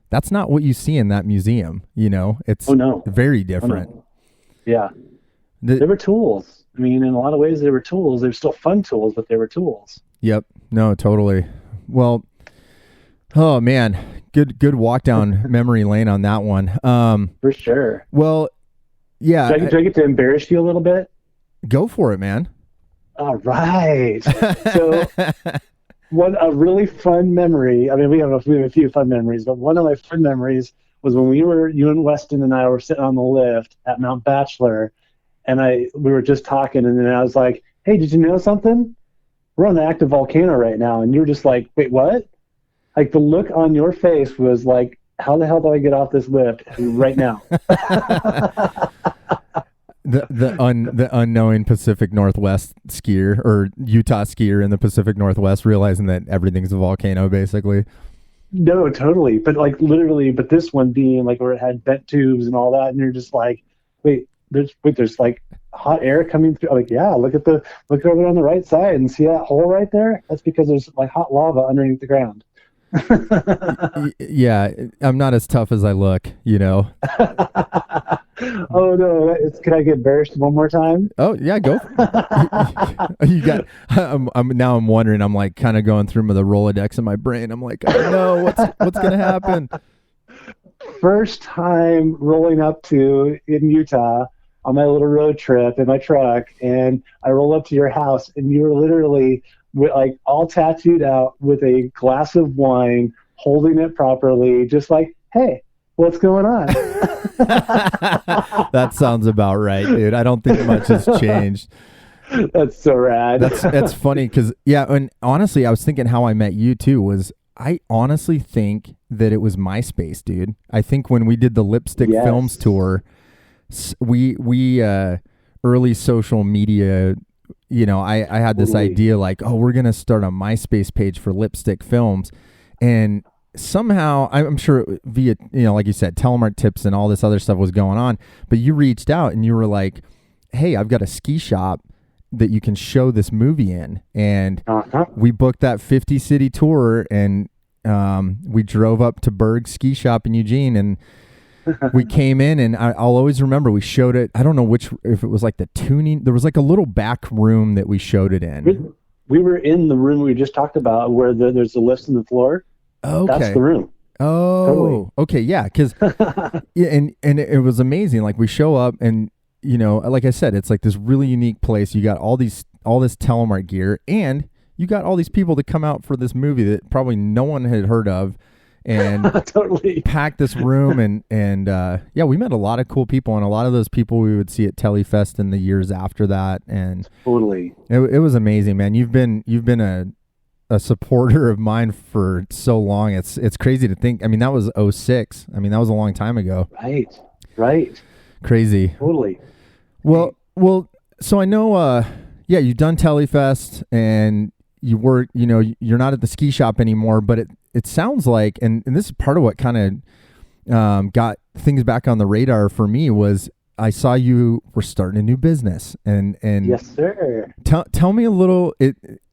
that's not what you see in that museum. It's very different. Oh, no. Yeah. They were tools. I mean, in a lot of ways, they were tools. They were still fun tools, but they were tools. Yep. No, totally. Well, oh man, good walk down memory lane on that one. For sure. Well, yeah. Do I get to embarrass you a little bit? Go for it, man. All right. So a really fun memory. I mean, we have a few fun memories, but one of my fun memories was when you and Weston and I were sitting on the lift at Mount Bachelor, and we were just talking, and then I was like, hey, did you know something? We're on the active volcano right now. And you were just like, wait, what? Like the look on your face was like, how the hell do I get off this lift right now? The unknowing Pacific Northwest skier, or Utah skier in the Pacific Northwest, realizing that everything's a volcano, basically. No, totally. But like literally, but this one being like where it had vent tubes and all that, and you're just like, there's like hot air coming through. Like, yeah, look over on the right side and see that hole right there? That's because there's like hot lava underneath the ground. Yeah, I'm not as tough as I look, Oh no! Can I get embarrassed one more time? Oh yeah, go. You got. I'm wondering. I'm like kind of going through the Rolodex in my brain. I'm like, oh no, what's gonna happen? First time rolling up in Utah on my little road trip in my truck, and I roll up to your house, and you were literally like all tattooed out with a glass of wine, holding it properly, just like, hey, what's going on? That sounds about right, dude. I don't think much has changed. That's so rad. That's funny, because and honestly, I was thinking how I met you too was, I honestly think that it was MySpace, dude. I think when we did the Lipstick Films tour, we early social media, I had this idea like, oh, we're gonna start a MySpace page for Lipstick Films, and somehow I'm sure via like you said, Telemark tips and all this other stuff was going on, but you reached out and you were like, hey, I've got a ski shop that you can show this movie in, and we booked that 50 city tour, and we drove up to Berg ski shop in Eugene, and we came in, and I'll always remember we showed it. I don't know if it was like the tuning, there was like a little back room that we showed it in. We were in the room we just talked about where there's the lifts in the floor. Okay. That's the room. Totally. Oh, okay, yeah, because yeah, and it was amazing. Like we show up, and like I said, it's like this really unique place. You got all this Telemark gear, and you got all these people to come out for this movie that probably no one had heard of, and Totally. packed this room, and yeah, we met a lot of cool people, and a lot of those people we would see at TeleFest in the years after that, and Totally. it was amazing, man. You've been a supporter of mine for so long. It's crazy to think. I mean, that was '06. I mean, that was a long time ago. Right. Crazy. Totally. Well, so I know, yeah, you've done TeleFest and you work, you're not at the ski shop anymore, but it sounds like, and this is part of what kind of got things back on the radar for me was I saw you were starting a new business, and Yes, sir. Tell me a little.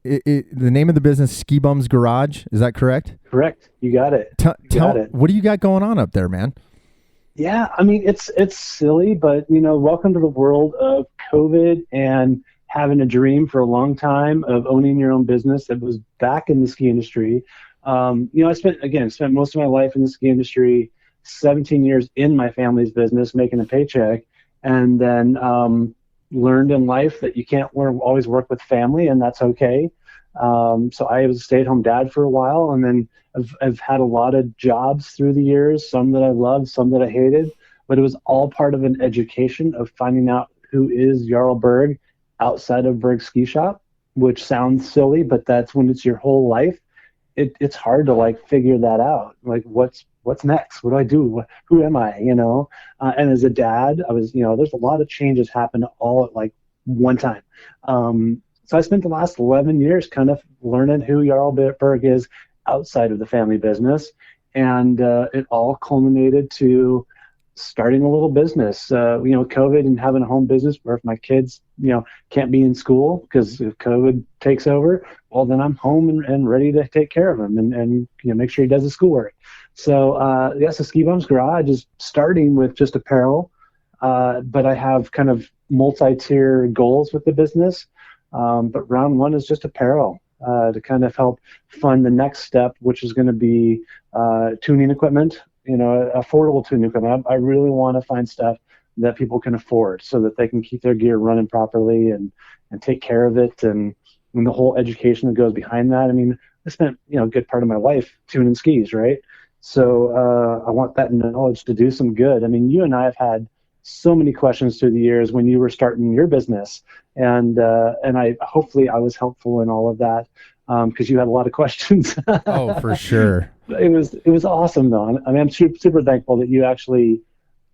The name of the business, Ski Bum's Garage. Is that correct? Correct. You got it. Tell what do you got going on up there, man? Yeah, I mean it's silly, but welcome to the world of COVID and having a dream for a long time of owning your own business that was back in the ski industry. I spent most of my life in the ski industry, 17 years in my family's business, making a paycheck, and then learned in life that you can't always work with family, and that's okay. So I was a stay-at-home dad for a while, and then I've had a lot of jobs through the years, some that I loved, some that I hated, but it was all part of an education of finding out who is Jarl Berg outside of Berg Ski Shop, which sounds silly, but that's when it's your whole life. It's hard to like figure that out. Like what's next? What do I do? Who am I? And as a dad, I was, there's a lot of changes happen all at like one time. So I spent the last 11 years kind of learning who Jarl Berg is outside of the family business. And it all culminated to starting a little business, COVID and having a home business where if my kids, can't be in school because if COVID takes over, well, then I'm home and ready to take care of him and make sure he does his schoolwork. So, yes, the Ski Bum's Garage is starting with just apparel, but I have kind of multi-tier goals with the business. But round one is just apparel to kind of help fund the next step, which is going to be tuning equipment, affordable tuning equipment. I really want to find stuff that people can afford so that they can keep their gear running properly and take care of it and the whole education that goes behind that. I mean, I spent, a good part of my life tuning skis, right? So I want that knowledge to do some good. I mean, you and I have had so many questions through the years when you were starting your business, and I hopefully I was helpful in all of that because you had a lot of questions. Oh, for sure. It was awesome though. I mean, I'm super thankful that you actually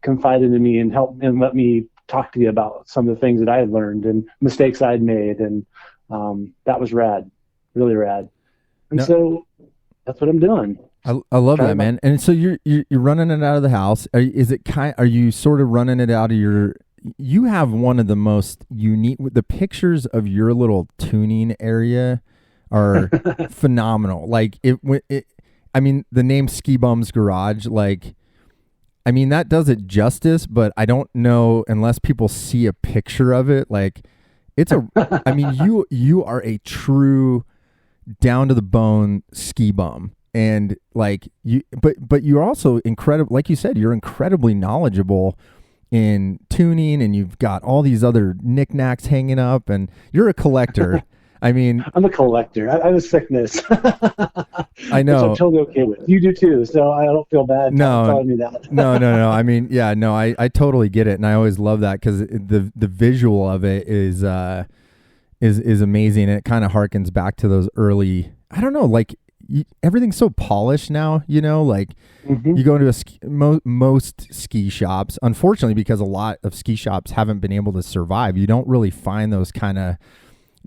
confided in me and helped and let me talk to you about some of the things that I had learned and mistakes I'd made, and that was rad, really rad. And so that's what I'm doing. I love that, man. And so you're running it out of the house. Are you sort of running it out of your? You have one of the most unique. The pictures of your little tuning area are phenomenal. Like I mean, the name Ski Bum's Garage. Like, I mean, that does it justice. But I don't know unless people see a picture of it. Like, it's a. I mean, you are a true down to the bone ski bum. And like you, but you're also incredible. Like you said, you're incredibly knowledgeable in tuning, and you've got all these other knickknacks hanging up, and you're a collector. I mean, I'm a collector. I have a sickness. I know. Which I'm totally okay with. You do too, so I don't feel bad telling me that. No. I mean, yeah, no, I totally get it, and I always love that because the visual of it is amazing, and it kind of harkens back to those early. I don't know, like. Everything's so polished now, like you go into most ski shops, unfortunately, because a lot of ski shops haven't been able to survive. You don't really find those kind of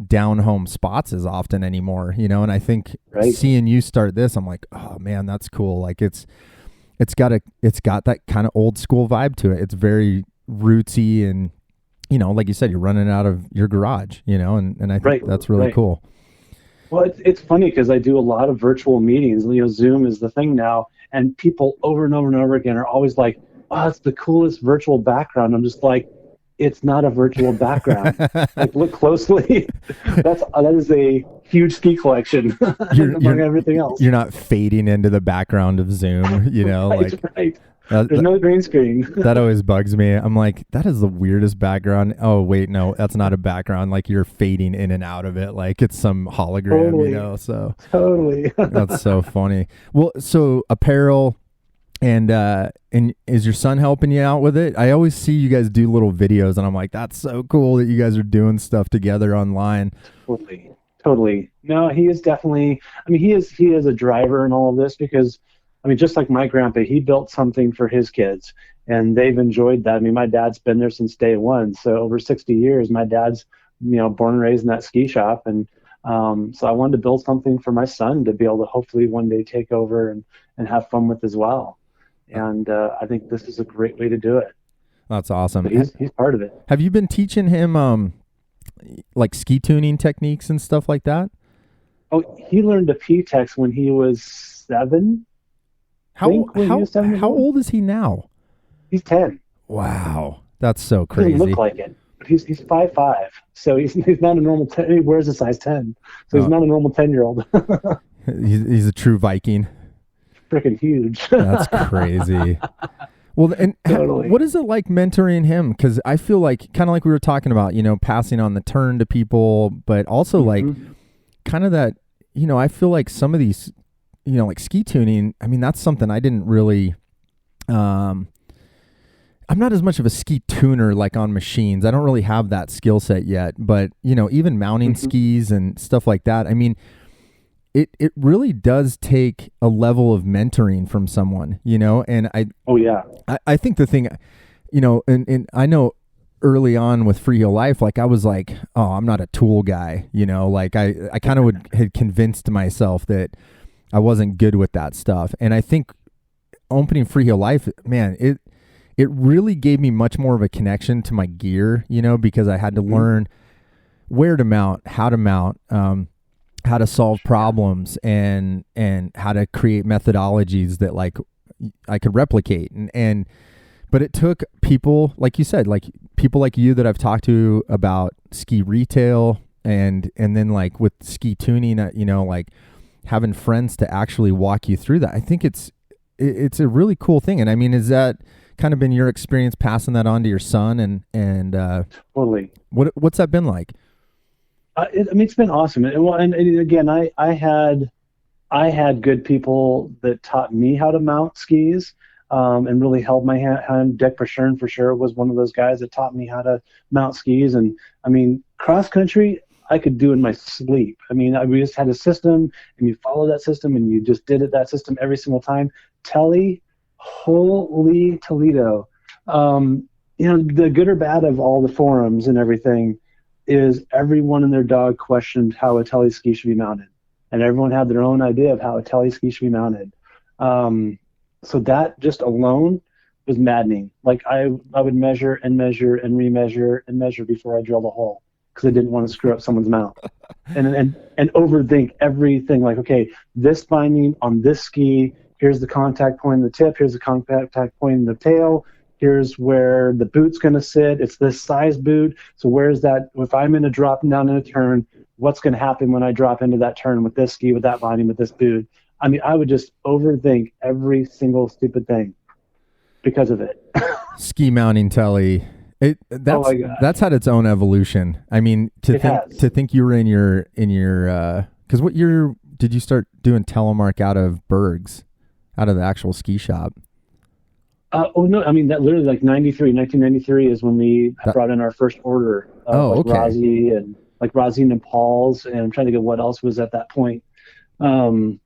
down home spots as often anymore, and I think seeing you start this, I'm like, oh man, that's cool. Like it's got that kind of old school vibe to it. It's very rootsy and, like you said, you're running out of your garage, and I think that's really cool. Well, it's funny because I do a lot of virtual meetings. Zoom is the thing now, and people over and over and over again are always like, "Oh, it's the coolest virtual background." I'm just like, it's not a virtual background. Like, look closely. That is a huge ski collection among everything else. You're not fading into the background of Zoom, you know, right. There's no green screen. That always bugs me. I'm like, that is the weirdest background. Oh, wait, no, that's not a background. Like, you're fading in and out of it. Like, it's some hologram, Totally. you know, so. Totally. That's so funny. Well, so apparel and is your son helping you out with it? I always see you guys do little videos and I'm like, that's so cool that you guys are doing stuff together online. Totally. No, he is definitely, I mean, he is a driver in all of this because, I mean, just like my grandpa, he built something for his kids and they've enjoyed that. I mean, my dad's been there since day one. So over 60 years, my dad's, born and raised in that ski shop. And so I wanted to build something for my son to be able to hopefully one day take over and have fun with as well. And I think this is a great way to do it. That's awesome. But he's part of it. Have you been teaching him like ski tuning techniques and stuff like that? Oh, he learned a P-Tex when he was 7. How old is he now? He's 10. Wow, that's so crazy. He doesn't look like it, but he's 5'5", so he's not a normal 10. He wears a size 10, so he's not a normal 10-year-old. he's a true Viking. Freaking huge. That's crazy. Well, and totally. What is it like mentoring him? Because I feel like, kind of like we were talking about, passing on the turn to people, but also like kind of that, I feel like some of these, like ski tuning, I mean, that's something I didn't really, I'm not as much of a ski tuner like on machines. I don't really have that skill set yet, but, even mounting skis and stuff like that, I mean, it really does take a level of mentoring from someone, and I think the thing, and I know early on with Freeheel Life, like I was like, oh, I'm not a tool guy, like I kind of had convinced myself that I wasn't good with that stuff. And I think opening Freeheel Life, man, it really gave me much more of a connection to my gear, because I had to learn where to mount, how to solve problems and how to create methodologies that like I could replicate. But it took people, like you said, like people like you that I've talked to about ski retail and then like with ski tuning, like having friends to actually walk you through that. I think it's a really cool thing. And I mean, is that kind of been your experience passing that on to your son and totally. What's that been like? It's been awesome. And again, I had good people that taught me how to mount skis and really held my hand. Dick Prashern for sure was one of those guys that taught me how to mount skis. And I mean, cross country, I could do in my sleep. I mean, we just had a system and you follow that system and you just did that system every single time. Holy Toledo. The good or bad of all the forums and everything is everyone and their dog questioned how a tele ski should be mounted, and everyone had their own idea of how a tele ski should be mounted. So that just alone was maddening. Like I would measure and measure and remeasure and measure before I drilled a hole because I didn't want to screw up someone's mount and overthink everything. Like, okay, this binding on this ski, here's the contact point in the tip, here's the contact point in the tail. Here's where the boot's going to sit. It's this size boot. So where's that? If I'm in a drop down in a turn, what's going to happen when I drop into that turn with this ski, with that binding, with this boot? I mean, I would just overthink every single stupid thing because of it. Ski mounting tele. That's had its own evolution. I mean, to think you were in your because what year did you start doing Telemark out of Berg's, out of the actual ski shop? No, I mean, that literally like 1993 is when we brought in our first order of Razi and Paul's, and I'm trying to get what else was at that point. What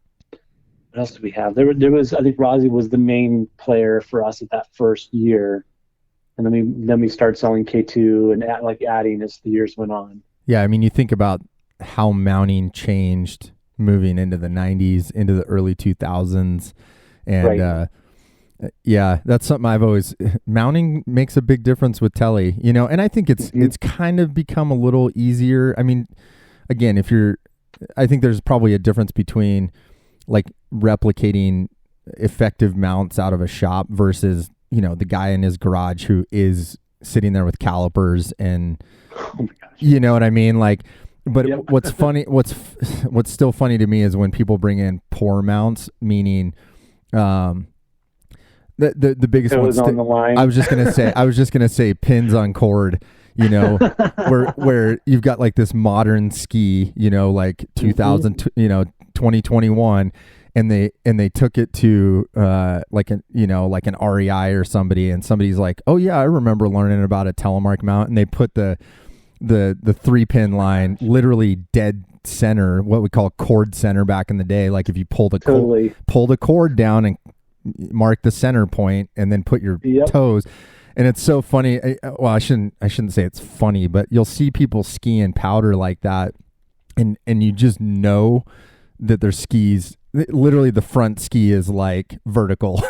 else did we have? There was, I think Razi was the main player for us at that first year, and then we started selling K2 and adding as the years went on. Yeah, I mean, you think about how mounting changed moving into the 90s, into the early 2000s, and right. Yeah, that's something I've always, mounting makes a big difference with tele, and I think it's kind of become a little easier. I mean, again, I think there's probably a difference between like replicating effective mounts out of a shop versus, the guy in his garage who is sitting there with calipers and, Oh my gosh. you know what I mean? Like, but Yep. what's funny, what's still funny to me is when people bring in pour mounts, meaning, the biggest It one. was on the line. I was just gonna say pins on cord. You know, where you've got like this modern ski, you know, like 2021, and they took it to like an REI or somebody, and somebody's like, oh yeah, I remember learning about a Telemark mount, and they put the 3-pin line literally dead center, what we call cord center back in the day. Like if you pull the cord down and mark the center point and then put your toes. And it's so funny. Well, I shouldn't say it's funny, but you'll see people skiing powder like that, and you just know that their skis, literally the front ski is like vertical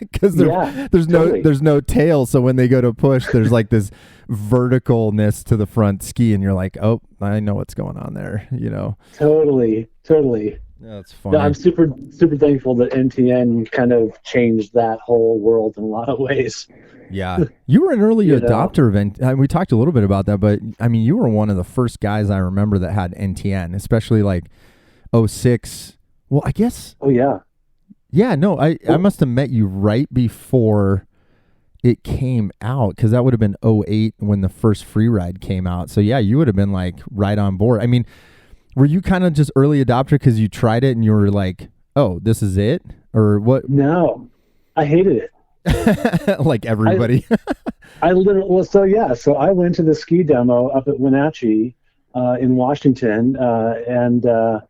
because there's no tail. So when they go to push, there's like this verticalness to the front ski, and you're like, oh, I know what's going on there. You know. Totally. That's funny. No, I'm super thankful that NTN kind of changed that whole world in a lot of ways. Yeah. You were an early adopter of NTN. We talked a little bit about that, but I mean, you were one of the first guys I remember that had NTN, especially like 06. Well, I guess. Oh, yeah. Yeah, no, I must have met you right before it came out, because that would have been 08 when the first free ride came out. So yeah, you would have been like right on board. I mean, were you kind of just early adopter because you tried it and you were like, oh, this is it? Or what? No, I hated it. Like everybody. So I went to the ski demo up at Wenatchee in Washington, and I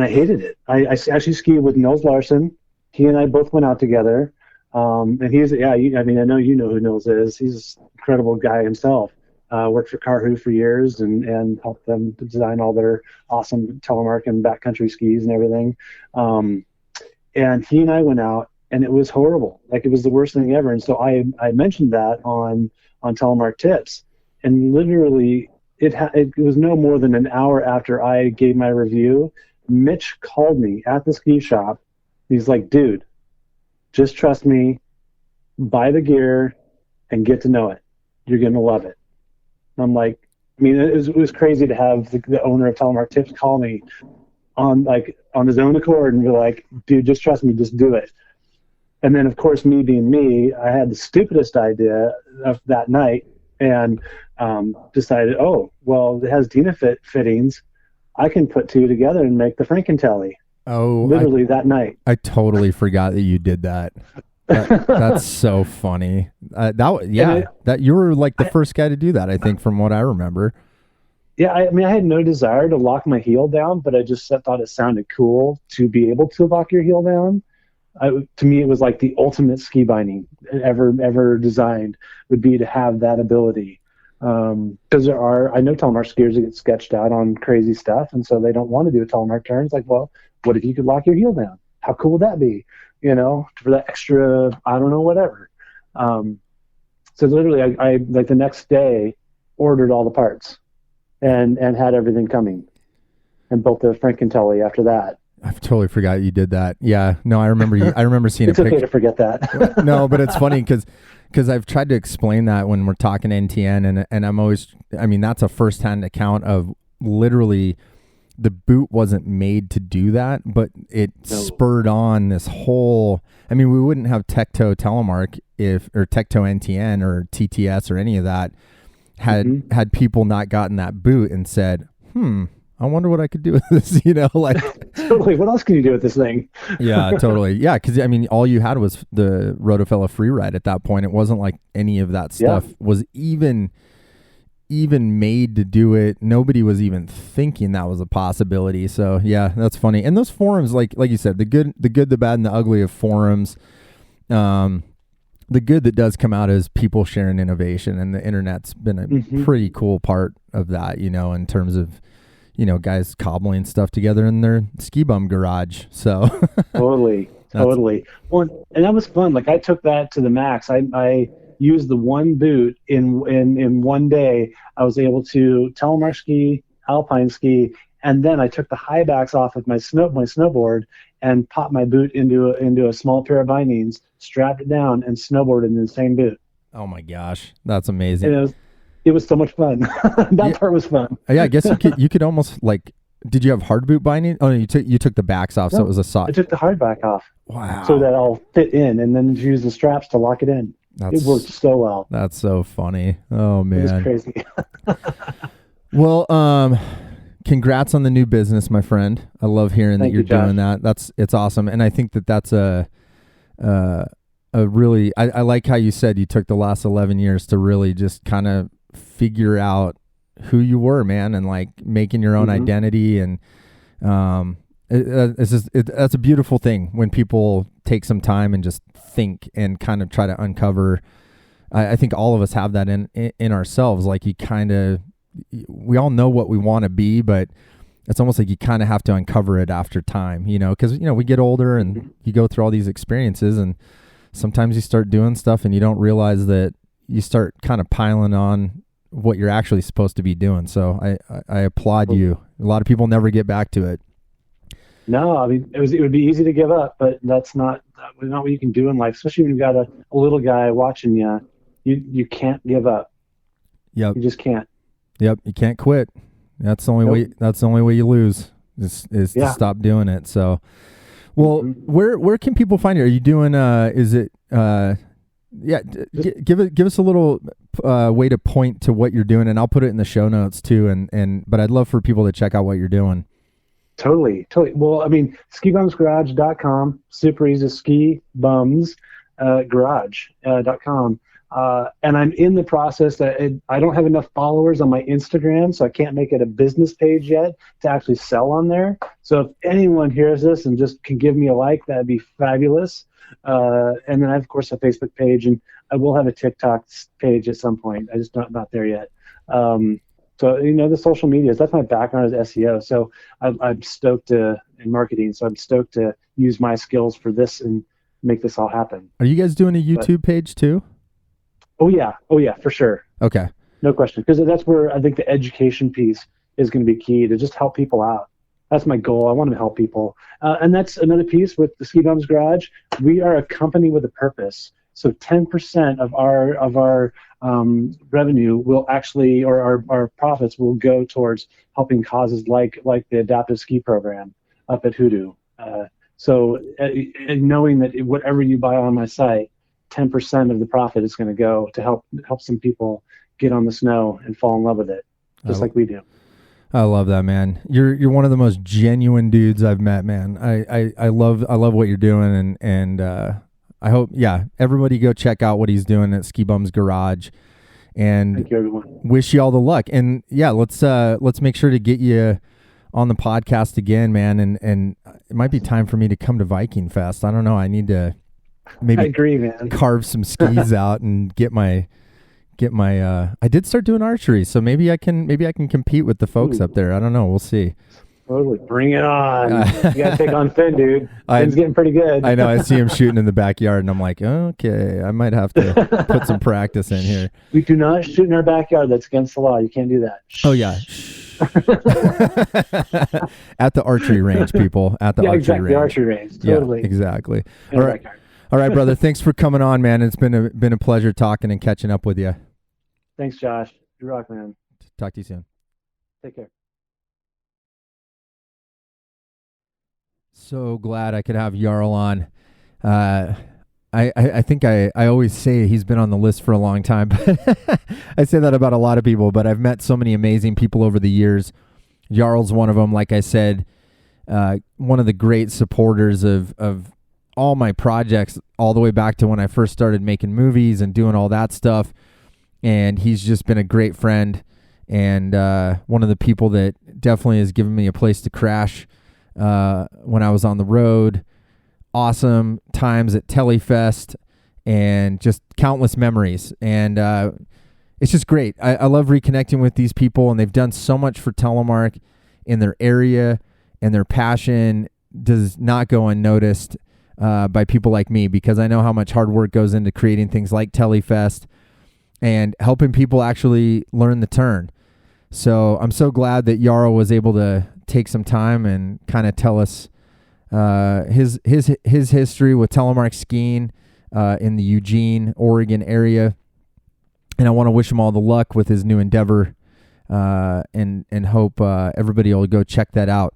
hated it. I actually skied with Nils Larson. He and I both went out together. And I know you know who Nils is. He's an incredible guy himself. Worked for Carhu for years and helped them design all their awesome telemark and backcountry skis and everything. And he and I went out, and it was horrible. Like, it was the worst thing ever. And so I mentioned that on Telemark Tips, and literally it was no more than an hour after I gave my review, Mitch called me at the ski shop. He's like, dude, just trust me, buy the gear and get to know it. You're going to love it. And I'm like, I mean, it was crazy to have the owner of Telemark Tips call me on his own accord and be like, dude, just trust me, just do it. And then, of course, me being me, I had the stupidest idea of that night and decided, oh, well, it has Dina fittings. I can put two together and make the Frankentelli. Oh, literally that night. I totally forgot that you did that. That's so funny. That you were like the first guy to do that, I think, from what I remember. Yeah, I mean, I had no desire to lock my heel down, but I just thought it sounded cool to be able to lock your heel down. To me, it was like the ultimate ski binding ever designed would be to have that ability. Because I know telemark skiers that get sketched out on crazy stuff, and so they don't want to do a telemark turn. It's like, well, what if you could lock your heel down? How cool would that be? You know, for that extra, I don't know, whatever. So literally, I like the next day ordered all the parts and had everything coming, and built the Frankentelli after that. I totally forgot you did that. Yeah, no, I remember you. I remember seeing it's okay to forget that. No, but it's funny because I've tried to explain that when we're talking NTN, and I'm always, I mean, that's a firsthand account of literally the boot wasn't made to do that, but it spurred on this whole. I mean, we wouldn't have Tecto Telemark or Tecto NTN or TTS or any of that had people not gotten that boot and said, I wonder what I could do with this, you know, like totally. What else can you do with this thing? Yeah, totally. Yeah. Cause I mean, all you had was the Rotofella Freeride at that point. It wasn't like any of that stuff was even made to do it. Nobody was even thinking that was a possibility. So yeah, that's funny. And those forums, like you said, the good, the bad, and the ugly of forums, the good that does come out is people sharing innovation, and the internet's been a pretty cool part of that, you know, in terms of, you know, guys cobbling stuff together in their ski bum garage. So totally. Well, and that was fun. Like, I took that to the max. I used the one boot in one day. I was able to telemark ski, alpine ski, and then I took the high backs off of my snowboard and popped my boot into a small pair of bindings, strapped it down, and snowboarded in the same boot. Oh my gosh, that's amazing. And it was so much fun. That part was fun. Yeah, I guess you could almost like. Did you have hard boot binding? Oh, no, you took the backs off, so it was a soft. I took the hard back off. Wow. So that all fit in, and then use the straps to lock it in. It worked so well. That's so funny. Oh man, it was crazy. Well, congrats on the new business, my friend. I love hearing that you're doing that. It's awesome, and I think that that's a really. I like how you said you took the last 11 years to really just kind of figure out who you were, man, and like making your own identity, and that's a beautiful thing when people take some time and just think and kind of try to uncover. I think all of us have that in ourselves. Like we all know what we want to be, but it's almost like you kind of have to uncover it after time, because we get older and you go through all these experiences, and sometimes you start doing stuff and you don't realize that you start kind of piling on what you're actually supposed to be doing. So I applaud you. A lot of people never get back to it. No, I mean, it would be easy to give up, but that's not what you can do in life, especially when you've got a little guy watching you. You can't give up. Yep. You just can't. Yep. You can't quit. That's the only way. That's the only way you lose is to stop doing it. So, well, where can people find you? Are you doing? Is it? Give us a little way to point to what you're doing, and I'll put it in the show notes too. But I'd love for people to check out what you're doing. Totally. Well, I mean, skibumsgarage.com, super easy, skibumsgarage.com. And I'm in the process that I don't have enough followers on my Instagram, so I can't make it a business page yet to actually sell on there. So if anyone hears this and just can give me a like, that'd be fabulous. And then I have, of course, a Facebook page, and I will have a TikTok page at some point. I just not there yet. So, the social medias, that's my background as SEO. So I'm stoked in marketing. So I'm stoked to use my skills for this and make this all happen. Are you guys doing a YouTube page too? Oh yeah, for sure. Okay. No question. Because that's where I think the education piece is going to be key, to just help people out. That's my goal. I want to help people. And that's another piece with the Ski Bums Garage. We are a company with a purpose. So 10% of our revenue will actually, or our profits will go towards helping causes like the Adaptive Ski Program up at Hoodoo. So knowing that whatever you buy on my site, 10% of the profit is going to go to help some people get on the snow and fall in love with it, just like we do. I love that, man. You're one of the most genuine dudes I've met, man. I love what you're doing, and I hope everybody go check out what he's doing at Ski Bums Garage, and thank you, everyone. Wish you all the luck. And let's make sure to get you on the podcast again, man. And it might be time for me to come to Viking Fest. I don't know. I need to maybe I agree, man. Carve some skis out and get my I did start doing archery, so maybe I can compete with the folks up there. I don't know. We'll see. Totally. Bring it on. You got to take on Finn, dude. Finn's getting pretty good. I know. I see him shooting in the backyard, and I'm like, okay, I might have to put some practice in here. We do not shoot in our backyard. That's against the law. You can't do that. Oh, yeah. At the archery range, people. At the archery range. The archery range. Totally. Yeah, exactly. All right. All right, brother. Thanks for coming on, man. It's been a pleasure talking and catching up with you. Thanks, Josh. You rock, man. Talk to you soon. Take care. So glad I could have Jarl on. I think I always say he's been on the list for a long time, but I say that about a lot of people, but I've met so many amazing people over the years. Jarl's one of them. Like I said, one of the great supporters of all my projects all the way back to when I first started making movies and doing all that stuff. And he's just been a great friend, and one of the people that definitely has given me a place to crash when I was on the road. Awesome times at TeleFest, and just countless memories. And it's just great. I love reconnecting with these people, and they've done so much for Telemark in their area, and their passion does not go unnoticed by people like me, because I know how much hard work goes into creating things like TeleFest and helping people actually learn the turn. So I'm so glad that Jarl was able to take some time and kind of tell us his history with Telemark skiing in the Eugene, Oregon area. And I want to wish him all the luck with his new endeavor, and hope everybody will go check that out.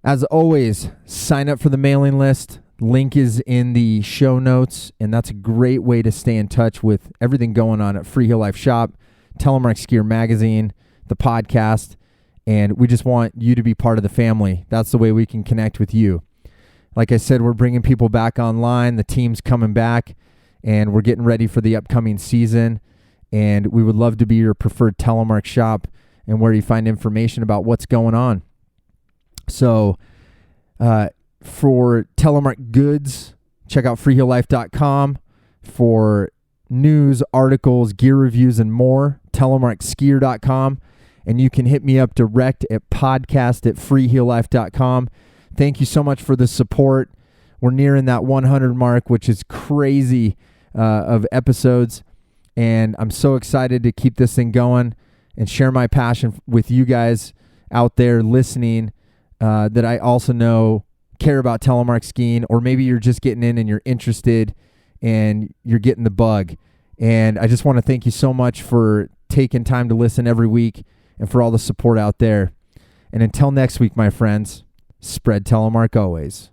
As always, sign up for the mailing list. Link is in the show notes, and that's a great way to stay in touch with everything going on at Freeheel Life Shop, Telemark Skier Magazine, the podcast, and we just want you to be part of the family. That's the way we can connect with you. Like I said, we're bringing people back online. The team's coming back, and we're getting ready for the upcoming season, and we would love to be your preferred Telemark shop and where you find information about what's going on. So, for Telemark goods, check out freeheellife.com. For news, articles, gear reviews, and more, telemarkskier.com. And you can hit me up direct at podcast@freeheellife.com. Thank you so much for the support. We're nearing that 100 mark, which is crazy of episodes. And I'm so excited to keep this thing going and share my passion with you guys out there listening, that I also know care about telemark skiing, or maybe you're just getting in and you're interested and you're getting the bug. And I just want to thank you so much for taking time to listen every week and for all the support out there. And until next week, my friends, spread telemark always.